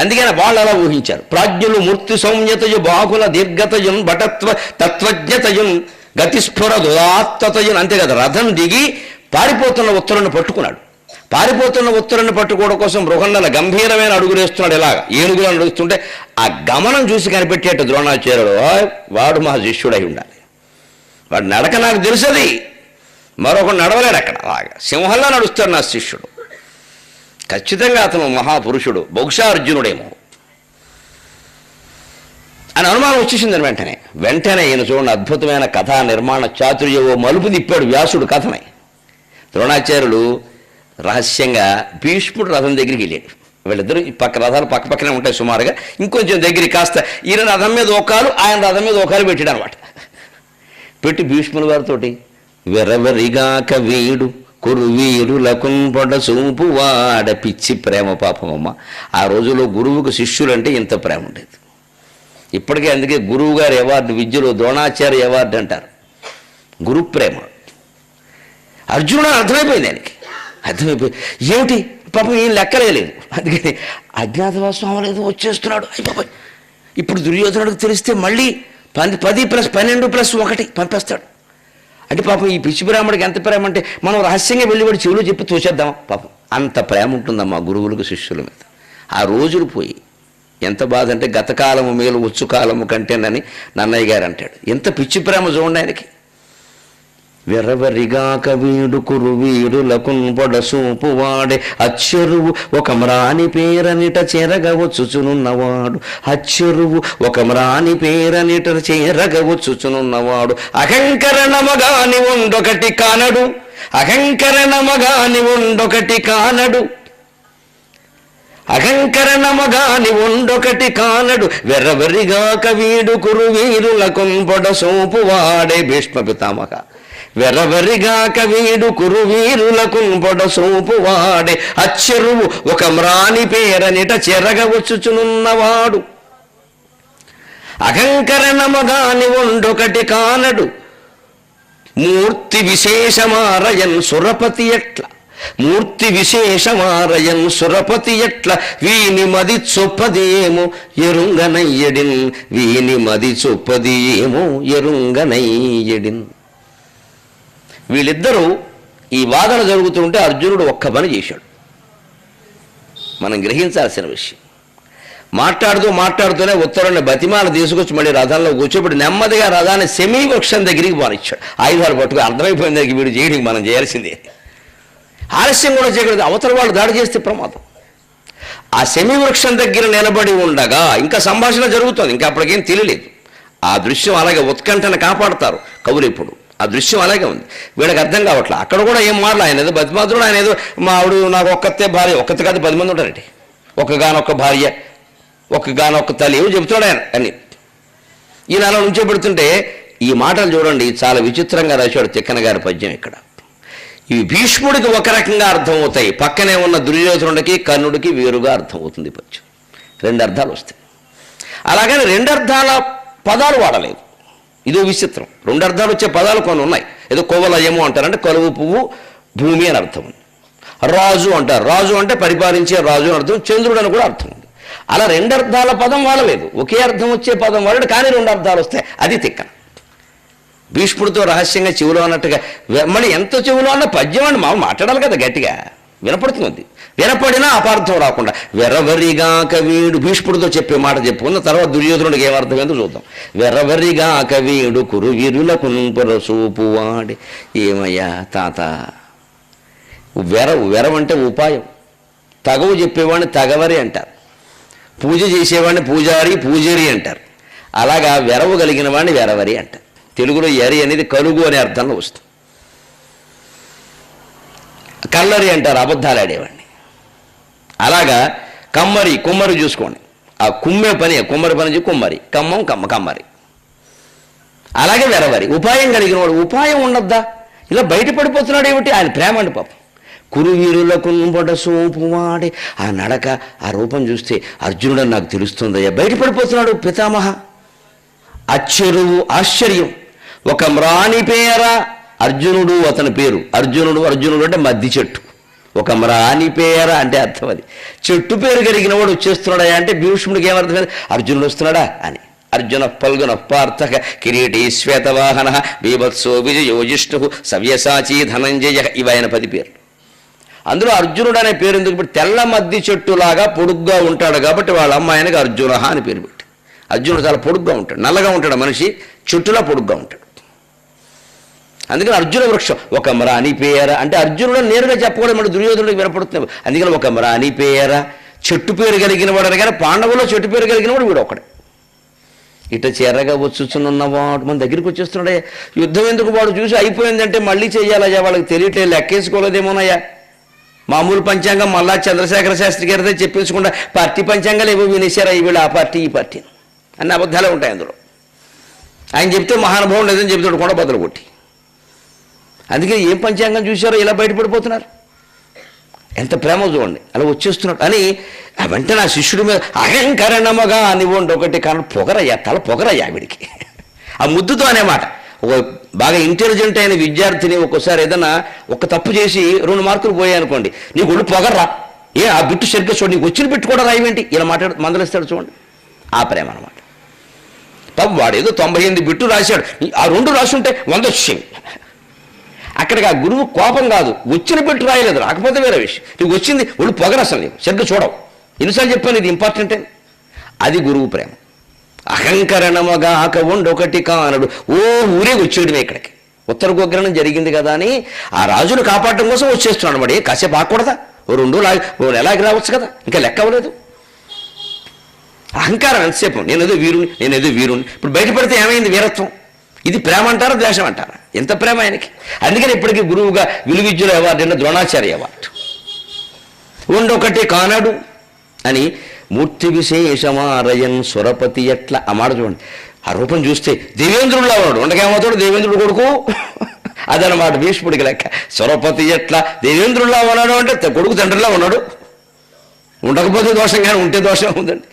అందుకని వాళ్ళు అలా ఊహించారు. ప్రాజ్ఞులు మూర్తి సౌమ్యతయు బాహుల దీర్ఘతయున్ భటత్వ తత్వజ్ఞతయున్ గతిస్ఫుర దురాత్తతయున్. అంతే కదా, రథం దిగి పారిపోతున్న ఉత్తరుని పట్టుకున్నాడు. పారిపోతున్న ఉత్తరుని పట్టుకోవడం కోసం బృహన్నల గంభీరమైన అడుగులేస్తున్నాడు. ఇలాగ ఏనుగులను అడుగుతుంటే ఆ గమనం చూసి కనిపెట్టేట ద్రోణాచార్యుడు, వాడు మా శిష్యుడై ఉండాలి, వాడు నడక నాకు తెలుసది, మరొకడు నడవలేడు అక్కడ, అలాగా సింహంలా నడుస్తాడు నా శిష్యుడు, ఖచ్చితంగా అతను మహాపురుషుడు, బహుశా అర్జునుడేమో అని అనుమానం వచ్చేసిందని వెంటనే ఈయన చూడండి అద్భుతమైన కథా నిర్మాణ చాతుర్యవో మలుపు తిప్పాడు వ్యాసుడు కథని. ద్రోణాచార్యులు రహస్యంగా భీష్ముడు రథం దగ్గరికి వెళ్ళాడు. వీళ్ళిద్దరూ రథాలు పక్క పక్కనే ఉంటాయి సుమారుగా, ఇంకొంచెం దగ్గరికి కాస్త ఈయన రథం మీద ఓకాలు, ఆయన రథం మీద ఓకాలు పెట్టాడు అనమాట. పెట్టి భీష్ముల వారితోటి, వెరవరిగాక వీడు కురువీరులకున్ పొడ సూపు వాడ. పిచ్చి ప్రేమ పాపమమ్మ. ఆ రోజుల్లో గురువుకు శిష్యులంటే ఇంత ప్రేమ ఉండేది. ఇప్పటికే అందుకే గురువు గారి అవార్డు, విద్యలో ద్రోణాచార్య అవార్డు అంటారు. గురు ప్రేమ. అర్జునుడు అర్థమైపోయింది, ఆయనకి అర్థమైపోయి ఏమిటి పాపం ఏం లెక్కలేదు. అందుకని అజ్ఞాతవాసం అవ్వలేదు, వచ్చేస్తున్నాడు. అయిపోయి ఇప్పుడు దుర్యోధనుడికి తెలిస్తే మళ్ళీ 10 + 12 + 1 పంపేస్తాడు. అంటే పాపం ఈ పిచ్చి బ్రాహ్మడికి ఎంత ప్రేమ అంటే మనం రహస్యంగా వెళ్ళివాడి చెవులు చెప్పి తోచేద్దామా? పాపం అంత ప్రేమ ఉంటుందమ్మా గురువులకు శిష్యుల మీద. ఆ రోజులు పోయి ఎంత బాధ అంటే గతకాలము మేలు వచ్చు కాలము కంటేనని నన్నయ్య గారు అంటాడు. ఎంత పిచ్చి ప్రేమ చూడండి ఆయనకి. వెరవరిగాక వీడు కురువీరులకున్ పొడసూపు వాడే. అచ్చెరువు ఒక మ్రాని పేరనిట చేరగవచ్చుచునున్నవాడు. అచ్చెరువు ఒక మ్రాని పేరనిట చేరగవచ్చుచునున్నవాడు. అహంకరణమగాని ఉండొకటి కానడు, అహంకరణమగాని ఉండొకటి కానడు, అహంకరణమగాని ఉండొకటి కానడు. వెరవరిగాక వీడు కురువీరులకున్ పొడసూపు వాడే. భీష్మ పితామహ. వెరవరిగాక వీడు కురువీరులకున్ పొడసూపు వాడే. అచ్చెరువు ఒక మ్రాని పేరనిట చెరగవచ్చుచునున్నవాడు. అహంకరణమగాని ఉండొకటి కానడు. మూర్తి విశేషమారయన్ సురపతి ఎట్ల, మూర్తి విశేషమారయన్ సురపతి ఎట్ల. వీని మది చొప్పది ఏమో ఎరుంగనయ్యడిన్, వీని మది చొప్పది ఏమో ఎరుంగనయ్యడిన్. వీళ్ళిద్దరూ ఈ వాదన జరుగుతుంటే అర్జునుడు ఒక్క పని చేశాడు. మనం గ్రహించాల్సిన విషయం. మాట్లాడుతూనే ఉత్తరాన్ని బతిమాల తీసుకొచ్చి మళ్ళీ రథంలో కూర్చోబెట్టి నెమ్మదిగా రథాన్ని సెమీవృక్షం దగ్గరికి బానిచ్చాడు. ఆయుధాలు పట్టుకుని అర్థమైపోయింది వీడు చేయడానికి మనం చేయాల్సిందే. ఆలస్యం కూడా చేయకూడదు, అవతల వాళ్ళు దాడి చేస్తే ప్రమాదం. ఆ సెమీవృక్షం దగ్గర నిలబడి ఉండగా ఇంకా సంభాషణ జరుగుతుంది, ఇంకా అప్పటికేం తెలియలేదు. ఆ దృశ్యం అలాగే ఉత్కంఠను కాపాడతారు కవులు ఇప్పుడు. ఆ దృశ్యం అలాగే ఉంది. వీళ్ళకి అర్థం కావట్లే. అక్కడ కూడా ఏం మాటలు, ఆయన ఏదో బతిమాతుడు, ఆయన ఏదో మా ఆవిడ నాకు ఒక్కతే భార్య, ఒక్కతే కాదు 10 మంది ఉంటారండి, ఒక్కగానొక్క భార్య, ఒక్కగానొక్క తల్లి, ఏమో చెబుతాడు ఆయన అని. ఈయన అలా నుంచోబెడుతుంటే ఈ మాటలు చూడండి చాలా విచిత్రంగా రాశాడు తిక్కన గారి పద్యం ఇక్కడ. ఇవి భీష్ముడికి ఒక రకంగా అర్థమవుతాయి, పక్కనే ఉన్న దుర్యోధనుడికి కర్ణుడికి వేరుగా అర్థమవుతుంది పద్యం. 2 అర్థాలు వస్తాయి. అలాగని రెండు అర్థాల పదాలు వాడలేదు. ఇదో విచిత్రం. రెండు అర్థాలు వచ్చే పదాలు కొన్ని ఉన్నాయి. ఏదో కోవలయము అంటారంటే కలువు పువ్వు భూమి అని అర్థం ఉంది. రాజు అంటారు, రాజు అంటే పరిపాలించే రాజు అని అర్థం, చంద్రుడు అని కూడా అర్థం ఉంది. అలా రెండు అర్థాల పదం వాడలేదు, ఒకే అర్థం వచ్చే పదం వాడాడు, కానీ రెండు అర్థాలు వస్తాయి. అది తిక్కన. భీష్ముడితో రహస్యంగా చెవులో అన్నట్టుగా మళ్ళీ ఎంత చెవులో అన్న పద్యం అని మామూలు మాట్లాడాలి కదా, గట్టిగా వినపడుతుంది. వినపడినా అపార్థం రాకుండా వెరవరిగాక వీడు భీష్ముడితో చెప్పే మాట చెప్పుకున్న తర్వాత దుర్యోధనుడికి ఏమర్థమైందో చూద్దాం. వెరవరిగాక వీడు కురువీరులకు చూపువాడి. ఏమయ్యా తాత, వెరవంటే ఉపాయం, తగవు చెప్పేవాడిని తగవరి అంటారు, పూజ చేసేవాడిని పూజారి పూజారి అంటారు. అలాగా వెరవు కలిగిన వాడిని వెరవరి అంటారు. తెలుగులో ఎరి అనేది కలుగు అనే అర్థంలో వస్తుంది. కల్లరి అంటారు అబద్ధాలు ఆడేవాడిని. అలాగా కమ్మరి, కుమ్మరి చూసుకోండి. ఆ కుమ్మే పని, కుమ్మరి పని కుమ్మరి, కమ్మం కమ్మరి. అలాగే వెరవరి, ఉపాయం కలిగిన వాడు. ఉపాయం ఉండద్దా? ఇలా బయటపడిపోతున్నాడు ఏమిటి? ఆయన ప్రేమ అండి పాపం. కురువీరులకు సోపువాడే. ఆ నడక, ఆ రూపం చూస్తే అర్జునుడని నాకు తెలుస్తుందయ్యా. బయటపడిపోతున్నాడు పితామహ. అచ్చరువు, ఆశ్చర్యం. ఒక మ్రాణి పేర అర్జునుడు, అతని పేరు అర్జునుడు. అర్జునుడు అంటే మద్ది చెట్టు. ఒక మ్రాణి పేర అంటే అర్థం అది. చెట్టు పేరు కలిగిన వాడు వచ్చేస్తున్నాడా అంటే భీష్ముడికి ఏమర్థమైంది? అర్జునుడు వస్తున్నాడా అని. అర్జున పల్గున పార్థక కిరీటీ శ్వేతవాహన బీభత్సో విజయోజిష్ణు సవ్యసాచి ధనంజయ, ఇవి ఆయన 10 పేర్లు. అందులో అర్జునుడు అనే పేరు ఎందుకు పెట్టి? తెల్ల మద్ది చెట్టులాగా పొడుగ్గా ఉంటాడు కాబట్టి వాళ్ళ అమ్మాయినకి అర్జున అని పేరు పెట్టి. అర్జునుడు చాలా పొడుగ్గా ఉంటాడు, నల్లగా ఉంటాడు మనిషి, చెట్టులా పొడుగ్గా ఉంటాడు. అందుకని అర్జున వృక్షం. ఒక మ్రాణి పేర అంటే అర్జునుడు నేరుగా చెప్పకూడదు, మన దుర్యోధనుడికి వినపడుతుంది. అందుకని ఒక మ్రాణి పేర, చెట్టు పేరు కలిగిన వాడు. కానీ పాండవులో చెట్టు పేరు కలిగిన వాడు వీడు ఒకడే. ఇట చెరగా వచ్చుచున్నవాడు మన దగ్గరికి వచ్చేస్తున్నాడే. యుద్ధం ఎందుకు? వాడు చూసి అయిపోయిందంటే మళ్ళీ చెయ్యాలయ్యా, వాళ్ళకి తెలియట్లేదు, లెక్కేసుకోలేదేమోనయ్యా. మామూలు పంచాంగం మళ్ళా చంద్రశేఖర శాస్త్రి గారితో చెప్పించకుండా పార్టీ పంచాంగాలు ఏవో వినేశారా వీళ్ళు, ఆ పార్టీ ఈ పార్టీ అన్ని అబద్ధాలే ఉంటాయి అందులో. ఆయన చెప్తే మహానుభావం లేదని చెప్తాడు కూడా బదులు కొట్టి. అందుకని ఏం పంచాంగం చూశారో ఇలా బయటపడిపోతున్నారు. ఎంత ప్రేమ చూడండి, అలా వచ్చేస్తున్నాడు అని. వెంటనే నా శిష్యుడి మీద అహంకరణమగా అనివ్వండి ఒకటి, కానీ పొగరయ్యా, తల పొగరయ్యా వీడికి. ఆ ముద్దుతో అనేమాట. ఒక బాగా ఇంటెలిజెంట్ అయిన విద్యార్థిని ఒక్కోసారి ఏదైనా ఒక తప్పు చేసి 2 మార్కులు పోయాయనుకోండి, నీకు ఒళ్ళు పొగర్రా, ఆ బిట్టు సరిగ్గా చూడండి, నీకు వచ్చిన బిట్టు కూడా రాయవేంటి, ఇలా మందలిస్తాడు చూడండి. ఆ ప్రేమ అనమాట. పాపం వాడు ఏదో 98 బిట్టు రాశాడు, ఆ 2 రాసుంటే 100 వచ్చేవి. అక్కడికి ఆ గురువు కోపం కాదు, వచ్చిన బిట్టు రాయలేదు, రాకపోతే వేరే విషయం. నీకు వచ్చింది ఒళ్ళు పొగరు, అసలు నీకు సరిగ్గా చూడవు, ఎన్నిసార్లు చెప్పాను ఇది ఇంపార్టెంట్ అని. అది గురువు ప్రేమ. అహంకరణమగా ఒకటి కానడు. ఊరే వచ్చేయడమే ఇక్కడికి. ఉత్తర గోగ్రహణం జరిగింది కదా అని ఆ రాజును కాపాడటం కోసం వచ్చేస్తున్నాడు. వాడు కాసేపు ఆకూడదా? 2 నెలకి రావచ్చు కదా, ఇంకా లెక్క అవ్వలేదు. అహంకారం ఎంతసేపు, నేనేదో వీరుని. ఇప్పుడు బయటపడితే ఏమైంది వీరత్వం? ఇది ప్రేమ అంటారా ద్వేషం అంటారా? ఎంత ప్రేమ ఆయనకి. అందుకని ఇప్పటికీ గురువుగా విలువిద్యుల అవార్డు అంటే ద్రోణాచార్య అవార్డు. ఒకటి కానడు అని మూర్తి విశేషమారయన్ సురపతి ఎట్లా, ఆ మాట చూడండి. ఆ రూపం చూస్తే దేవేంద్రుడిలా ఉన్నాడు. ఉండకేమవుతాడు దేవేంద్రుడు కొడుకు, అదనమాట భీష్ముడికి లెక్క. సురపతి ఎట్లా దేవేంద్రుడిలా ఉన్నాడు అంటే కొడుకు తండ్రిలా ఉన్నాడు. ఉండకపోతే దోషం, కానీ ఉంటే దోషం ఉందండి.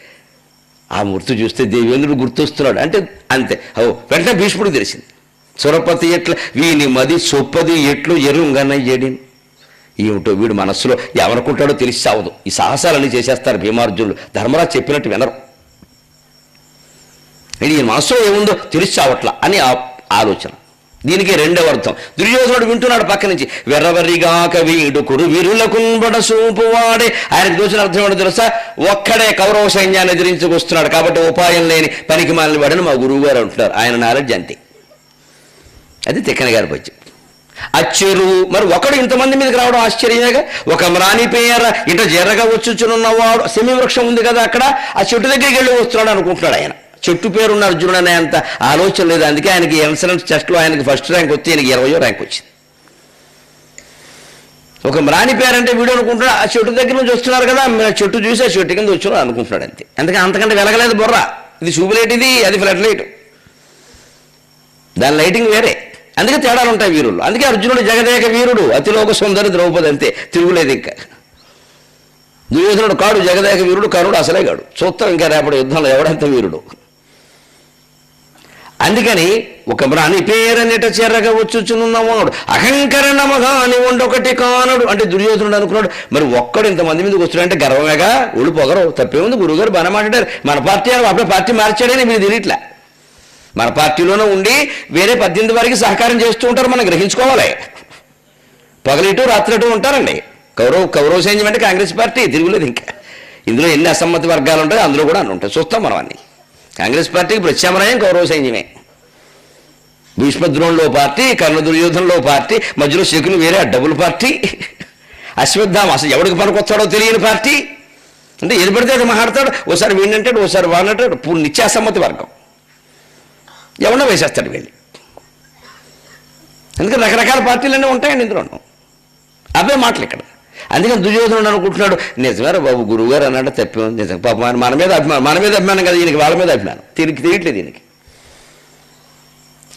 ఆ మూర్తి చూస్తే దేవేంద్రుడు గుర్తొస్తున్నాడు అంటే అంతే. వెంటనే భీష్ముడికి తెలిసింది. సురపతి ఎట్ల వీని మది చొప్పది ఎట్లు ఎరుంగనయ్యడిని. ఏమిటో వీడు మనస్సులో ఎవరుకుంటాడో తెలిసి సావదు. ఈ సాహసాలన్నీ చేసేస్తారు భీమార్జునులు. ధర్మరాజు చెప్పినట్టు వినరు. ఈ మనస్సులో ఏముందో తెలిసి సావట్లా అని ఆలోచన. దీనికి రెండవ అర్థం. దుర్యోధనుడు వింటున్నాడు పక్క నుంచి. వెర్రవర్రిగాక వీడు కురు వీరులకుంబడ సూపువాడే. ఆయనకు దోచిన అర్థం ఏంటో తెలుసా? ఒక్కడే కౌరవ సైన్యాన్ని ఎదిరించుకొస్తున్నాడు కాబట్టి ఉపాయం లేని పనికి మాలిన వాడని మా గురువు గారు అంటున్నారు. ఆయన నాలెడ్జ్ అంతే. అది తిక్కన గారి పద్యం. అచ్చెరు మరి ఒకడు ఇంతమంది మీదకి రావడం ఆశ్చర్యమేగా. ఒక మ్రాణి పేర ఇట జెర్రగా వచ్చుచున్నవాడు. సెమి వృక్షం ఉంది కదా అక్కడ, ఆ చెట్టు దగ్గరికి వెళ్ళి వస్తున్నాడు అనుకుంటున్నాడు ఆయన. చెట్టు పేరున్న అర్జునుడు అనే అంత ఆలోచన లేదు. అందుకే ఆయనకి ఎన్సరెన్స్ టెస్ట్లో ఆయనకి ఫస్ట్ ర్యాంక్ వచ్చి ఆయనకి 20వ ర్యాంక్ వచ్చింది. ఒక మ్రాణి పేరంటే వీడు అనుకుంటున్నాడు ఆ చెట్టు దగ్గర నుంచి వస్తున్నారు కదా, చెట్టు చూసి ఆ చెట్టు కింద వచ్చున్నాడు అనుకుంటున్నాడు అంతే. అందుకని అంతకంటే వెలగలేదు బుర్ర. ఇది ట్యూబ్లైట్, ఇది అది ఫ్లడ్ లైట్, దాని లైటింగ్ వేరే. అందుకే తేడాలు ఉంటాయి వీరులు. అందుకే అర్జునుడు జగదేక వీరుడు, అతిలోక సుందరి ద్రౌపది, అంతే, తిరుగులేదు ఇంకా. దుర్యోధనుడు కాడు జగదేక వీరుడు, కర్ణుడు అసలే కాడు. చూస్తాం ఇంకా రేపటి యుద్ధంలో ఎవడంత వీరుడు. అందుకని ఒక ప్రాణి పేరనిట చెరగ వచ్చుచునున్నవాడు అహంకరణమగా అని ఉండొకటి కానుడు అంటే దుర్యోధనుడు అనుకున్నాడు. మరి ఒక్కడు ఇంతమంది మీదకి వస్తున్నాడంటే గర్వమేగా, ఒళ్ళు పొగరు. తప్పేముంది, గురువుగారు బాగా మాట్లాడారు. మన పార్టీ అప్పుడే పార్టీ మార్చాడని మీరు తెలియట్లే. మన పార్టీలోనే ఉండి వేరే 18 వారికి సహకారం చేస్తూ ఉంటారు, మనం గ్రహించుకోవాలి. పగలిటు రాత్రిటు ఉంటారండి. కౌరవ సైన్యం అంటే కాంగ్రెస్ పార్టీ, తిరుగులేదు. ఇంకా ఇందులో ఎన్ని అసమ్మతి వర్గాలు ఉంటాయి, అందులో కూడా అన్ని ఉంటాయి. చూస్తాం మనం అన్ని. కాంగ్రెస్ పార్టీకి ప్రత్యామ్నాయం కౌరవ సైన్యమే. భీష్మద్రోణులో పార్టీ, కర్ణ దుర్యోధనలో పార్టీ, మధ్యలో శకుని వేరే డబుల్ పార్టీ, అశ్వత్థామ అసలు ఎవరికి పనికొస్తాడో తెలియని పార్టీ. అంటే ఏది పడితే అది మాట్లాడతాడు. ఓసారి వీడినంటాడు, ఓసారి వాడినంటాడు. పూర్తి నిత్యాసమ్మతి వర్గం. ఎవడో వేసేస్తాడు వీళ్ళు. అందుకని రకరకాల పార్టీలన్నీ ఉంటాయండి ఇందులోనూ. అవే మాటలు ఇక్కడ. అందుకని దుర్యోధనుడు అనుకుంటున్నాడు, నిజమేరా బాబు గురువుగారు అన్నాడు, తప్పే నిజం. పాప మన మీద అభిమానం కదా ఈయనకి, వాళ్ళ మీద అభిమానం తెలియట్లేదు ఈయనకి.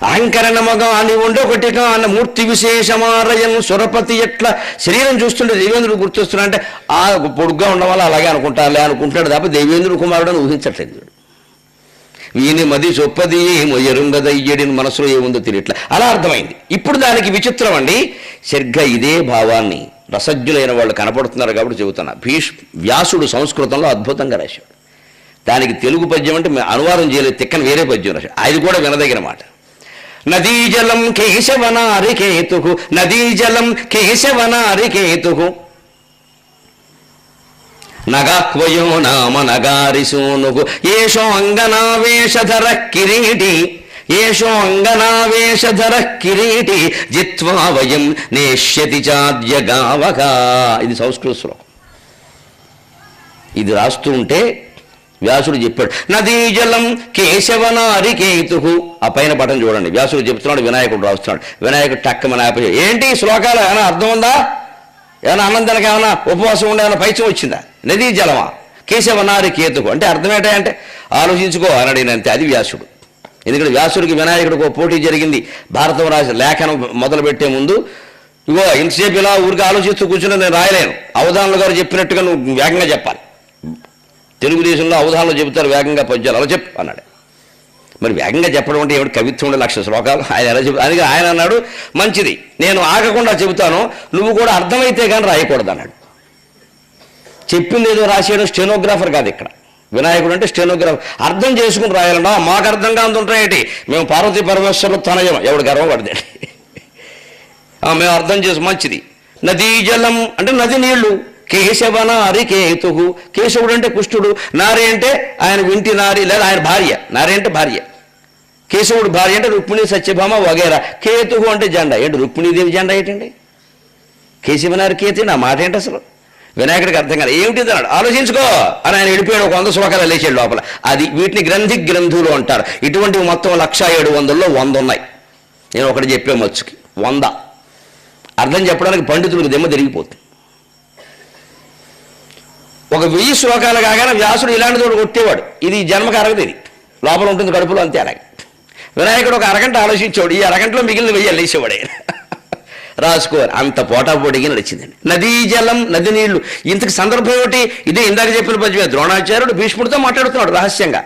అహంకరణమగా అని ఉండొకటిగా అన్న మూర్తి విశేషమారయన్ సురపతి ఎట్లా శరీరం చూస్తుంటే దేవేంద్రుడు గుర్తొస్తున్నా అంటే ఆ పొడుగ్గా ఉండడం వల్ల అలాగే అనుకుంటారులే అనుకుంటాడు తప్ప దేవేంద్రుడు కుమారుడు అని ఊహించట్లేదు. వీని మది చొప్పది ఎరుంగదయ్యడిని మనసులో ఏముందో తెలియట్లే. అలా అర్థమైంది. ఇప్పుడు దానికి విచిత్రం అండి. సరిగ్గా ఇదే భావాన్ని రసజ్ఞులైన వాళ్ళు కనపడుతున్నారు కాబట్టి చెబుతున్నా. వ్యాసుడు సంస్కృతంలో అద్భుతంగా రాశాడు. దానికి తెలుగు పద్యం అంటే అనువాదం చేయలేదు, తిక్కని వేరే పద్యం రాశాడు. అది కూడా వినదగిన మాట. నదీజలం కేశవనారికేతు, నదీజలం కేశవనారికేతు, నగాక్వయో నామ నగారిసూనుగు, ఏషో అంగనావేషధర కిరీటి, ఏషో అంగనావేషధర కిరీటి, జిత్వా వయం నేష్యతి చాద్యగావగా. ఇది సంస్కృత శ్లోకం. ఇది రాస్తూ ఉంటే వ్యాసుడు చెప్పాడు, నదీజలం కేశవనారికేతు. ఆ పైన పటం చూడండి, వ్యాసుడు చెప్తున్నాడు, వినాయకుడు రాస్తున్నాడు. వినాయకుడు టక్కమని ఆపే, ఏంటి శ్లోకాలు ఏమైనా అర్థం ఉందా? ఏమైనా అన్నందనకి ఏమైనా ఉపవాసం ఉండే ఏమైనా పైచం వచ్చిందా? నదీ జలమా కేశవనారికేతుకు అంటే అర్థం ఏంటంటే ఆలోచించుకో అని అడిగినంతే. అది వ్యాసుడు. ఎందుకంటే వ్యాసుడికి వినాయకుడికి ఒక పోటీ జరిగింది. భారతం రాసి లేఖనం మొదలుపెట్టే ముందు, ఇగో ఇంతసేపు ఇలా ఊరికి ఆలోచిస్తూ కూర్చుని నేను రాయలేను, అవధానులు గారు చెప్పినట్టుగా నువ్వు వేగంగా చెప్పాలి. తెలుగుదేశంలో అవధానంలో చెబుతారు వేగంగా పద్యాలు, అలా చెప్పు అన్నాడు. మరి వేగంగా చెప్పడం అంటే ఏమిటి? కవిత్వం ఉండే 1,00,000 శ్లోకాలు ఆయన ఎలా చెబుతారు? అందుకే ఆయన అన్నాడు, మంచిది నేను ఆగకుండా చెబుతాను, నువ్వు కూడా అర్థమైతే కానీ రాయకూడదు అన్నాడు. చెప్పింది ఏదో రాసేయడం స్టెనోగ్రాఫర్ కాదు ఇక్కడ. వినాయకుడు అంటే స్టెనోగ్రాఫర్. అర్థం చేసుకుని రాయాలన్నా మాకు అర్థంగా అందుంటాయేంటి? మేము పార్వతీ పరమేశ్వరులు తనయం, ఎవడు గర్వం పడతాడు. మేము అర్థం చేసి మంచిది. నదీ జలం అంటే నది నీళ్లు, కేశవనారికేతు, కేశవుడు అంటే కుష్ఠుడు, నారి అంటే ఆయన వింటి నారి లేదా ఆయన భార్య, నారి అంటే భార్య, కేశవుడు భార్య అంటే రుక్మిణి సత్యభామ వగేరా. కేతువు అంటే జెండా. ఏంటి రుక్మిణీదేవి జెండా ఏంటండి? కేశవనారికేతు నా మాట ఏంటి అసలు? వినాయకుడికి అర్థం కాదు. ఏమిటి అన్నాడు, ఆలోచించుకో అని ఆయన వెళ్ళిపోయాడు. 100 శ్లోకాలు లేచాడు లోపల. అది వీటిని గ్రంథులు అంటారు. ఇటువంటివి మొత్తం 1,700లో 100 ఉన్నాయి. నేను ఒకటి చెప్పే మచ్చుకి 100 అర్థం చెప్పడానికి పండితులకు దిమ్మ తిరిగిపోతుంది. ఒక 1000 శ్లోకాలు కాగానే వ్యాసుడు ఇలాంటి తోడు కొట్టేవాడు. ఇది జన్మకు అరగదు, ఇది లోపల ఉంటుంది కడుపులో, అంతే. అలాగే వినాయకుడు ఒక అరగంట ఆలోచించేవాడు, ఈ అరగంటలో మిగిలిన 1000 లేచేవాడు ఆయన. రాసుకోవాలి. అంత పోటాపోటీగా నడిచిందండి. నదీ జలం, నది నీళ్లు. ఇంతకు సందర్భం ఏమిటి? ఇదే ఇందాక చెప్పిన పద్యమే. ద్రోణాచార్యుడు భీష్ముడితో మాట్లాడుతున్నాడు రహస్యంగా.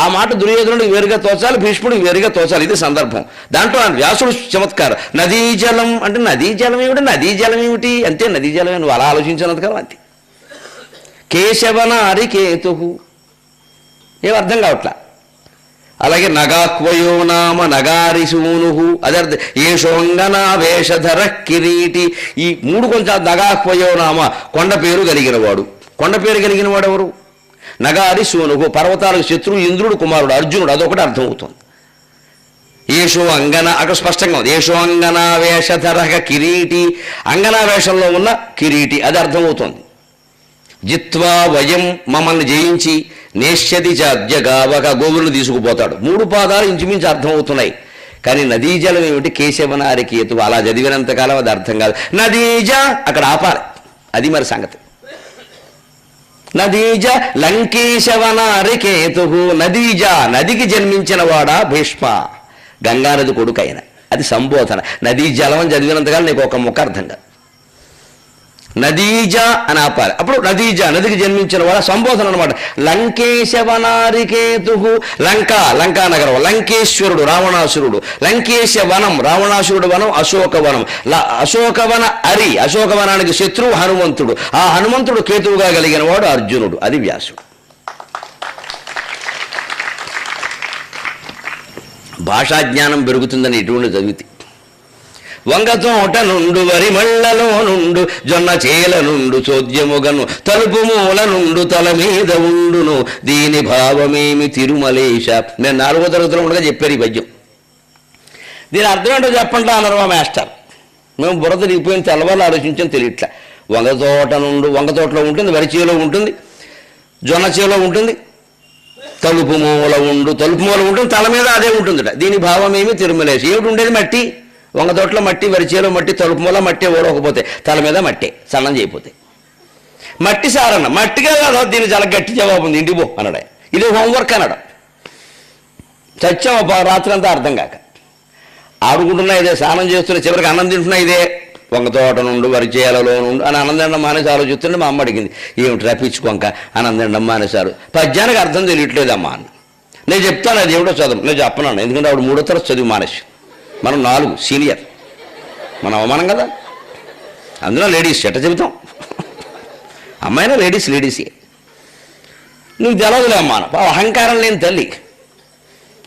ఆ మాట దుర్యోధనుడికి వేరుగా తోచాలి, భీష్ముడికి వేరుగా తోచాలి. ఇది సందర్భం. దాంట్లో వ్యాసుడు చమత్కారం. నదీ జలం అంటే నదీ జలం ఏమిటి? నదీ జలం ఏమిటి అంతే. నదీ జలమే, నువ్వు అలా ఆలోచించినంత కదా అంతే. కేశవనారికేతు ఏం అర్థం కావట్లా. అలాగే నగాక్వయో నామ నగారిసూను, అదే ఏషోంగనావేషధర కిరీటి. ఈ 3 కొంచెం నగాక్వయో నామ కొండ పేరు కలిగినవాడు. కొండ పేరు కలిగిన వాడు ఎవరు? నగారిసూను, పర్వతాలకు శత్రువు ఇంద్రుడు కుమారుడు అర్జునుడు. అదొకటి అర్థమవుతుంది. ఏషో అంగన అక్కడ స్పష్టంగా ఉంది. ఏషో అంగనావేషధర కిరీటి, అంగనావేషంలో ఉన్న కిరీటి, అది అర్థమవుతుంది. జిత్వా వయం మమ్మల్ని జయించి నేష్యతి చాద్యగావక గోవులను తీసుకుపోతాడు. 3 పాదాలు ఇంచుమించు అర్థమవుతున్నాయి. కానీ నదీజలం ఏమిటి? కేశవనారికేతు. అలా చదివినంతకాలం అది అర్థం కాదు. నదీజ అక్కడ ఆపాలి, అది మరి సంగతి. నదీజ లంకేశవనారికేతు. నదీజ నదికి జన్మించిన వాడా భీష్మ, గంగానది కొడుకైన. అది సంబోధన. నదీ జలం అని చదివినంతకాలం నీకు ఒక ముఖ అర్థం కాదు. నదీజ అని ఆపాలి. అప్పుడు నదీజ, నదికి జన్మించిన వాళ్ళ సంబోధన అనమాట. లంకేశవనారికేతు, లంకా నగరం, లంకేశ్వరుడు రావణాసురుడు, లంకేశ వనం రావణాసురుడు వనం, అశోకవనం, అశోకవన అరి, అశోకవనానికి శత్రువు హనుమంతుడు, ఆ హనుమంతుడు కేతువుగా కలిగిన వాడు అర్జునుడు. అది వ్యాసుడు. భాషా జ్ఞానం పెరుగుతుందని ఇటువంటి చదివితే. వంగతోట నుండు వరి మళ్ళలో నుండు జొన్న చేల నుండు చోద్యముగను తలుపు మూల నుండు తల మీద ఉండును దీని భావమేమి తిరుమలేశ. నేను 4వ తరగతిలో ఉండగా చెప్పారు ఈ పద్యం. దీని అర్థం ఏంటో చెప్పండి అన్నారు మా మాస్టర్. మేము బురద దిగిపోయిన తెల్లవాళ్ళు ఆలోచించాం, తెలియట్లే. వంగతోటలో ఉంటుంది, వరి చేలో ఉంటుంది, జొన్న చేలో ఉంటుంది, తలుపు మూల ఉంటుంది, తల మీద అదే ఉంటుందిట. దీని భావమేమి తిరుమలేశ. ఏమిటి ఉండేది? మట్టి. వంగతోటలో మట్టి, వరిచేలో మట్టి, తలుపు మూల మట్టి ఓడకపోతే తల మీద మట్టే, సన్నం చేయకపోతే మట్టి సారన్న. మట్టిగా కాదు, దీన్ని చాలా గట్టి జవాబు ఉంది, ఇంటికి పో అన్నాడు. ఇది హోంవర్క్ అన్నాడు. చచ్చాం రాత్రి అంతా అర్థం కాక. ఆడుకుంటున్నా ఇదే, స్నానం చేస్తున్నా, చివరికి అన్నం తింటున్నా ఇదే. వంగతోట నుండు వరిచేలలో నుండు అని అన్నం తినడం మానేసి ఆలోచిస్తుంటే మా అమ్మ అడిగింది, ఏమిటి రప్పించుకోక అన్నం తినడం మానేశారు, పద్యానికి అర్థం తెలియట్లేదమ్మా అని. నేను చెప్తాను, అది ఏమిటో చదువు. నేను చెప్పన్నాను, ఎందుకంటే ఆవిడ 3వ తరగతి చదివి మానేసి, మనం 4 సీనియర్, మనం అవమానం కదా. అందులో లేడీస్ ఎట్ట చెబుతాం, అమ్మాయినా లేడీసే. నువ్వు తెలవదులే అమ్మా, అహంకారం లేని తల్లి.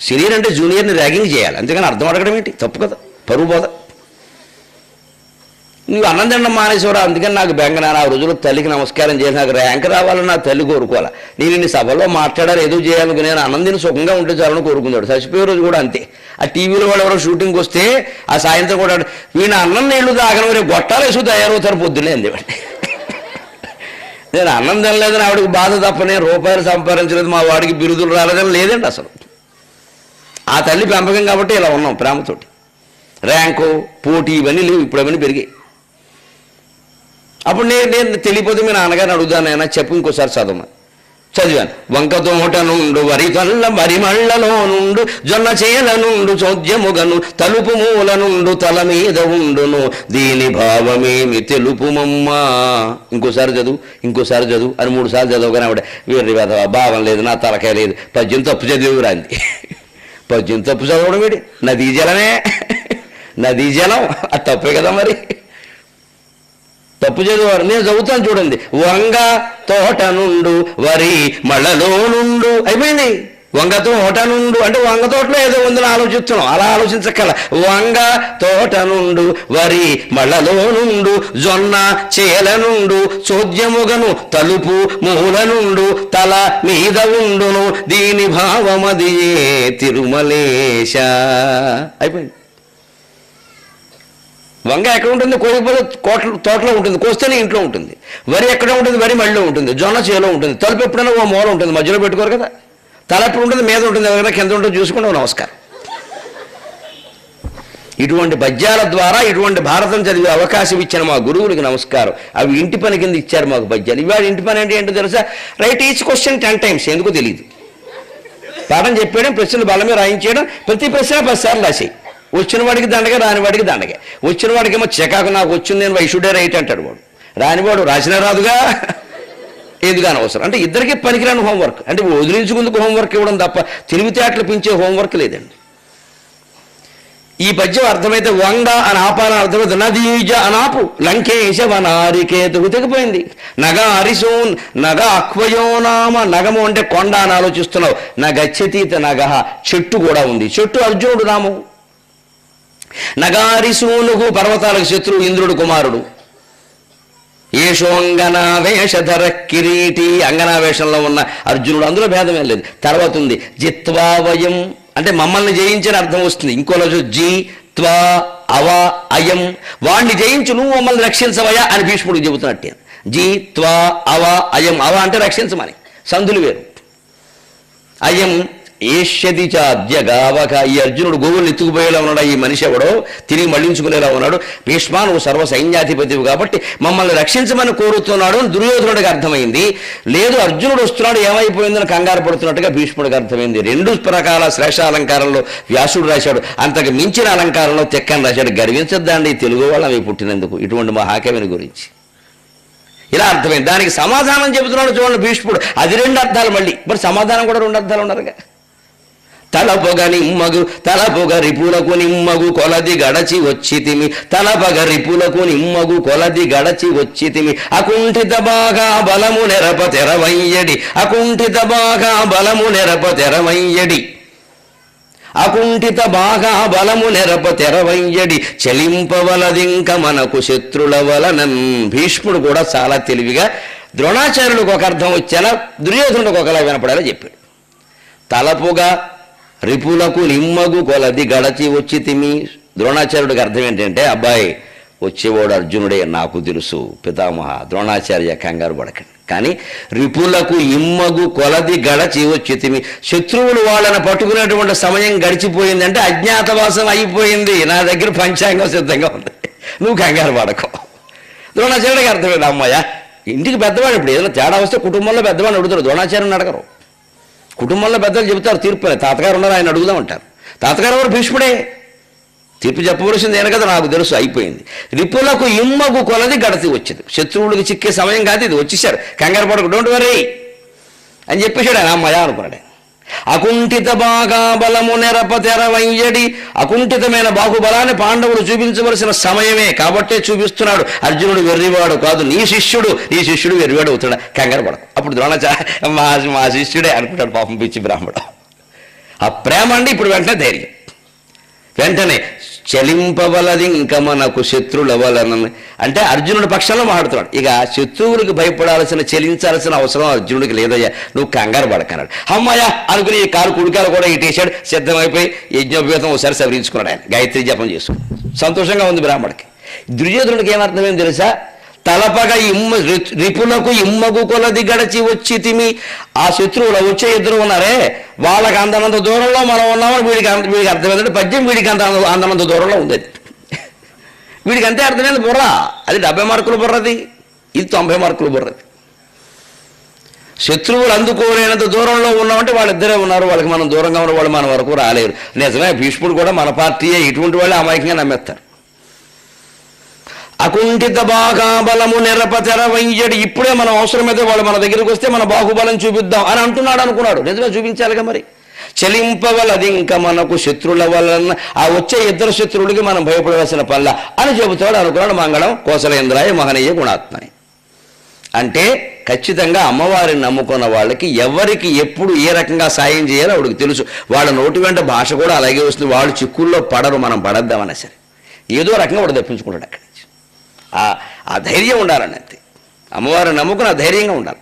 సీనియర్ అంటే జూనియర్ని ర్యాగింగ్ చేయాలి, అంతేగాని అర్థం అడగడం ఏంటి? తప్పు కదా, పరువు బోధ. నువ్వు అన్నం తినడం మానేసేవారు, అందుకని నాకు బెంగన. ఆ రోజుల్లో తల్లికి నమస్కారం చేసి నాకు ర్యాంక్ రావాలని నా తల్లి కోరుకోవాలి. నేను ఇన్ని సభలో మాట్లాడాలి, ఏదో చేయాలని, నేను అన్నం తిని సుఖంగా ఉంటే చాలని కోరుకుందాడు. చచ్చిపోయే రోజు కూడా అంతే. ఆ టీవీలో వాళ్ళు ఎవరో షూటింగ్కి వస్తే ఆ సాయంత్రం కూడా వీణ అన్నం నీళ్లు తాగడం రేపు గొట్టాలేసు తయారవుతారు పొద్దున్నే అందేవాడి. నేను అన్నం తినలేదని ఆవిడకి బాధ తప్ప నేను రూపాయలు సంపాదించలేదు, మా వాడికి బిరుదులు రాలేదని లేదండి అసలు. ఆ తల్లి పెంపకం కాబట్టి ఇలా ఉన్నాం ప్రేమతోటి. ర్యాంకు, పోటీ ఇవన్నీ లేవు, ఇప్పుడు అవన్నీ పెరిగాయి. అప్పుడు నేను తెలియపోతే మీ నాన్నగారిని అడుగుతానైనా చెప్పు, ఇంకోసారి చదివాను. వంకతోట నుండు వరి మళ్ళలో నుండు జొన్న చేల నుండు చోద్యముగను తలుపు మూల నుండు తల మీద ఉండును దీని భావమేమి తెలుపుమమ్మా. ఇంకోసారి చదువు అని 3 సార్లు చదవగానే ఆవిడ వీరి భావం లేదు, నా తలకాయ లేదు, పద్యం తప్పు చదివి రాంది. పద్యం తప్పు చదవడం వీడి నదీ జలం అది తప్పే కదా మరి. తప్పు చదివారు. నేను చదువుతాను చూడండి. వంగ తోట నుండు వరి మళ్ళలో నుండు అయిపోయింది. వంగ తోట నుండు అంటే వంగ తోటలో ఏదో ఉందని ఆలోచిస్తున్నాం, అలా ఆలోచించక్కల. వంగ తోట నుండు వరి మళ్ళలో నుండు జొన్న చేల నుండు చోద్యముగను తలుపు మూల నుండు తల మీద ఉండును దీని భావమదియే తిరుమలేశ. అయిపోయింది. వంగ ఎక్కడ ఉంటుంది? కోయకపోతే తోటలో ఉంటుంది, కోస్తేనే ఇంట్లో ఉంటుంది. వరి ఎక్కడ ఉంటుంది? వరి మళ్ళీ ఉంటుంది. జొన్న చేలో ఉంటుంది. తలుపు ఎప్పుడైనా ఓ మూల ఉంటుంది, మధ్యలో పెట్టుకోరు కదా. తల ఎప్పుడు ఉంటుంది? మీద ఉంటుంది, ఎవరైనా కింద ఉంటుంది, చూసుకుంటే నమస్కారం. ఇటువంటి పద్యాల ద్వారా ఇటువంటి భారతం చదివే అవకాశం ఇచ్చిన మా గురువులకి నమస్కారం. అవి ఇంటి పని కింద ఇచ్చారు మాకు పద్యాలు. ఇవాళ ఇంటి పని అంటే ఏంటో తెలుసా? Right each question 10 times. ఎందుకో తెలియదు. పాఠం చెప్పేయడం, ప్రశ్నలు బల మీద రాయించేయడం, ప్రతి ప్రశ్న 10 సార్లు రాసేయి. వచ్చిన వాడికి దండగా, రాని వాడికి దండగా. వచ్చిన వాడికి ఏమో చికాకు, నాకు వచ్చింది నేను వైషుడే రైట్ అంటాడు వాడు. రానివాడు రాసిన రాదుగా, ఎందుకని అవసరం అంటే ఇద్దరికి పనికిరాని హోంవర్క్. అంటే వదిలించుకుందుకు హోంవర్క్ ఇవ్వడం తప్ప తెలివితేటలు పెంచే హోంవర్క్ లేదండి. ఈ పద్యం అర్థమైతే వంగ అని ఆపాలని అర్థమైతే నదీజ అనాపు లంకేశ వనారికేతుకు తెగిపోయింది. నగ అరిసోన్ నగ అక్వయోనామ. నగము అంటే కొండ అని ఆలోచిస్తున్నావు. నగచ్చతీత నగ, చెట్టు కూడా ఉంది. చెట్టు అర్జునుడు నామం. నగారిసూనుగు పర్వతాలకు శత్రువు, ఇంద్రుడు కుమారుడు. ఏషోంగనావేషధర కిరీటి, అంగనావేషంలో ఉన్న అర్జునుడు. అందులో భేదమేం లేదు. తర్వాత ఉంది జిత్వావయం అంటే మమ్మల్ని జయించని అర్థం వస్తుంది. ఇంకో రోజు జీ త్వా అవ అయం, వాణ్ణి జయించు, నువ్వు మమ్మల్ని రక్షించవయా అని భీష్ముడికి చెబుతున్నట్టే. జీ త్వా అవ అయం. అవ అంటే రక్షించమని, సందులు వేరు. అయం ఏష్యది చాద్యగావక. ఈ అర్జునుడు గోవుల్ని ఎత్తుకుపోయేలా ఉన్నాడు. ఈ మనిషి ఎవడో తిరిగి మళ్లించుకునేలా ఉన్నాడు. భీష్మా, నువ్వు సర్వ సైన్యాధిపతివి కాబట్టి మమ్మల్ని రక్షించమని కోరుతున్నాడు అని దుర్యోధనుడికి అర్థమైంది. లేదు, అర్జునుడు వస్తున్నాడు ఏమైపోయిందని కంగారు పడుతున్నట్టుగా భీష్ముడికి అర్థమైంది. 2 రకాల శ్రేష్ఠాలంకారంలో వ్యాసుడు రాశాడు. అంతకు మించిన అలంకారంలో తెక్కని రాశాడు. గర్వించద్దండి తెలుగు వాళ్ళ పుట్టినందుకు ఇటువంటి మహాకవిని గురించి. ఇలా అర్థమైంది. దానికి సమాధానం చెబుతున్నాడు చూడండి భీష్ముడు. అది 2 అర్థాలు మళ్ళీ. మరి సమాధానం కూడా 2 అర్థాలు ఉన్నారుగా. తలపొగ నిమ్మగు తలపొగ రిపులకు నిమ్మగు కొలది గడచి వచ్చితిమి, తలపగ రిపులకు నిమ్మగు కొలది గడచి వచ్చితిమి, అకుంఠిత బాగా బలము నెరప తెరవయ్యడి, అకుంఠిత బాగా బలము నెరప తెరవయ్యడి, అకుంఠిత బాగా బలము నెరప తెరవయ్యడి, చలింపవలదింక మనకు శత్రుల వలనన్. భీష్ముడు కూడా చాలా తెలివిగా ద్రోణాచార్యులకు ఒక అర్థం వచ్చేలా, దుర్యోధనుడికి ఒకలా వినపడేలా చెప్పాడు. తలపుగా రిపులకు నిమ్మగు కొలది గడచి వచ్చితిమి. ద్రోణాచార్యుడికి అర్థం ఏంటంటే, అబ్బాయి వచ్చేవాడు అర్జునుడే, నాకు తెలుసు పితామహ, ద్రోణాచార్య కంగారు పడకండి. కానీ రిపులకు ఇమ్మగు కొలది గడచి వచ్చితిమి, శత్రువులు వాళ్ళని పట్టుకునేటువంటి సమయం గడిచిపోయిందంటే అజ్ఞాతవాసం అయిపోయింది, నా దగ్గర పంచాంగం సిద్ధంగా ఉంది, నువ్వు కంగారు పడకు. ద్రోణాచార్యుడికి అర్థమైంది, అమ్మాయ ఇంటికి పెద్దవాడు, ఇప్పుడు ఏదైనా తేడా వస్తే కుటుంబంలో పెద్దవాడిని అడుగుతారు, ద్రోణాచార్యుని అడగరు. కుటుంబంలో పెద్దలు చెబుతారు తీర్పుని, తాతగారు ఉన్నారు ఆయన అడుగుదాం అంటారు. తాతగారు ఎవరు? భీష్ముడే. తీర్పు చెప్పవలసింది ఏను కదా, నాకు తెలుసు, అయిపోయింది. రిపులకు ఇమ్మగు కొలది గడతి వచ్చింది, శత్రువులకు చిక్కే సమయం కాదు ఇది, వచ్చేసారు, కంగారు పడకు, డోంట్ వరీ అని చెప్పేశాడు ఆయన. అమ్మయ్య అనుకున్నాడు. అకుంఠిత బాగా బలము నెరప తెరవయ్యడి, అకుంఠితమైన బాహుబలాన్ని పాండవులు చూపించవలసిన సమయమే కాబట్టే చూపిస్తున్నాడు. అర్జునుడు వెర్రివాడు కాదు, నీ శిష్యుడు వెర్రివాడు అవుతాడు, కంగారు పడకు. అప్పుడు ద్రోణాచార్య మా శిష్యుడే అనుకుంటాడు పాపం పిచ్చి బ్రాహ్మడు. ఆ ప్రేమ అండి ఇప్పుడు వెంటనే ధైర్యం, వెంటనే చలింపవలది ఇంక మనకు శత్రుల వలన అంటే అర్జునుడి పక్షంలో మాట్లాడుతున్నాడు. ఇక శత్రువులకు భయపడాల్సిన చెలించాల్సిన అవసరం అర్జునుడికి లేదయ్యా, నువ్వు కంగారు పడకన్నాడు. అమ్మయ్య అనుకుని ఈ కాలు కుడికాలు కూడా ఇటేశాడు, సిద్ధమైపోయి యజ్ఞోపేతం ఒకసారి సవరించుకున్నాడు. ఆయన గాయత్రి జపం చేసుకుని సంతోషంగా ఉంది బ్రాహ్మడికి. దుర్యోధనుడికి ఏమర్థమేం తెలుసా? తలపగ రిపులకు ఇమ్మగు కొలది గడచి వచ్చితిమి, ఆ శత్రువులు వచ్చే ఇద్దరు ఉన్నారే వాళ్ళకి అందనంత దూరంలో మనం ఉన్నామని వీడికి అర్థమైందంటే పద్యం వీడికి అందనంత దూరంలో ఉంది. వీడికి అంతే అర్థమైంది బుర్ర. అది 70 మార్కుల బుర్రది, ఇది 90 మార్కుల బుర్రది. శత్రువులు అందుకోలేనంత దూరంలో ఉన్నామంటే వాళ్ళిద్దరే ఉన్నారు, వాళ్ళకి మనం దూరంగా ఉన్న వాళ్ళు మన వరకు రాలేరు. నిజమే, భీష్ముడు కూడా మన పార్టీయే, ఇటువంటి వాళ్ళు అమాయకంగా నమ్మేస్తారు. అకుంఠిత బాగా బలము నెరప తెరవయ్యడి, ఇప్పుడే మనం అవసరమైతే వాళ్ళు మన దగ్గరికి వస్తే మన బాహుబలం చూపిద్దాం అని అంటున్నాడు అనుకున్నాడు. నిజమే, చూపించాలిగా మరి. చలింపవలది ఇంకా మనకు శత్రుల వలన, ఆ వచ్చే ఇద్దరు శత్రువులకి మనం భయపడవలసిన పల్ల అని చెబుతాడు అనుకున్నాడు. మంగళం కోసలేంద్రాయ మహనీయ గుణాత్మని. అంటే ఖచ్చితంగా అమ్మవారిని నమ్ముకున్న వాళ్ళకి ఎవరికి ఎప్పుడు ఏ రకంగా సాయం చేయాలో ఆవిడకి తెలుసు. వాళ్ళ నోటి వెంట భాష కూడా అలాగే వస్తుంది. వాళ్ళు చిక్కుల్లో పడరు, మనం పడద్దామన్నా సరే ఏదో రకంగా వాడు తప్పించుకుంటాడు అక్కడి నుంచి. ఆ ధైర్యం ఉండాలండి అంతే. అమ్మవారిని నమ్ముకుని ఆ ధైర్యంగా ఉండాలి.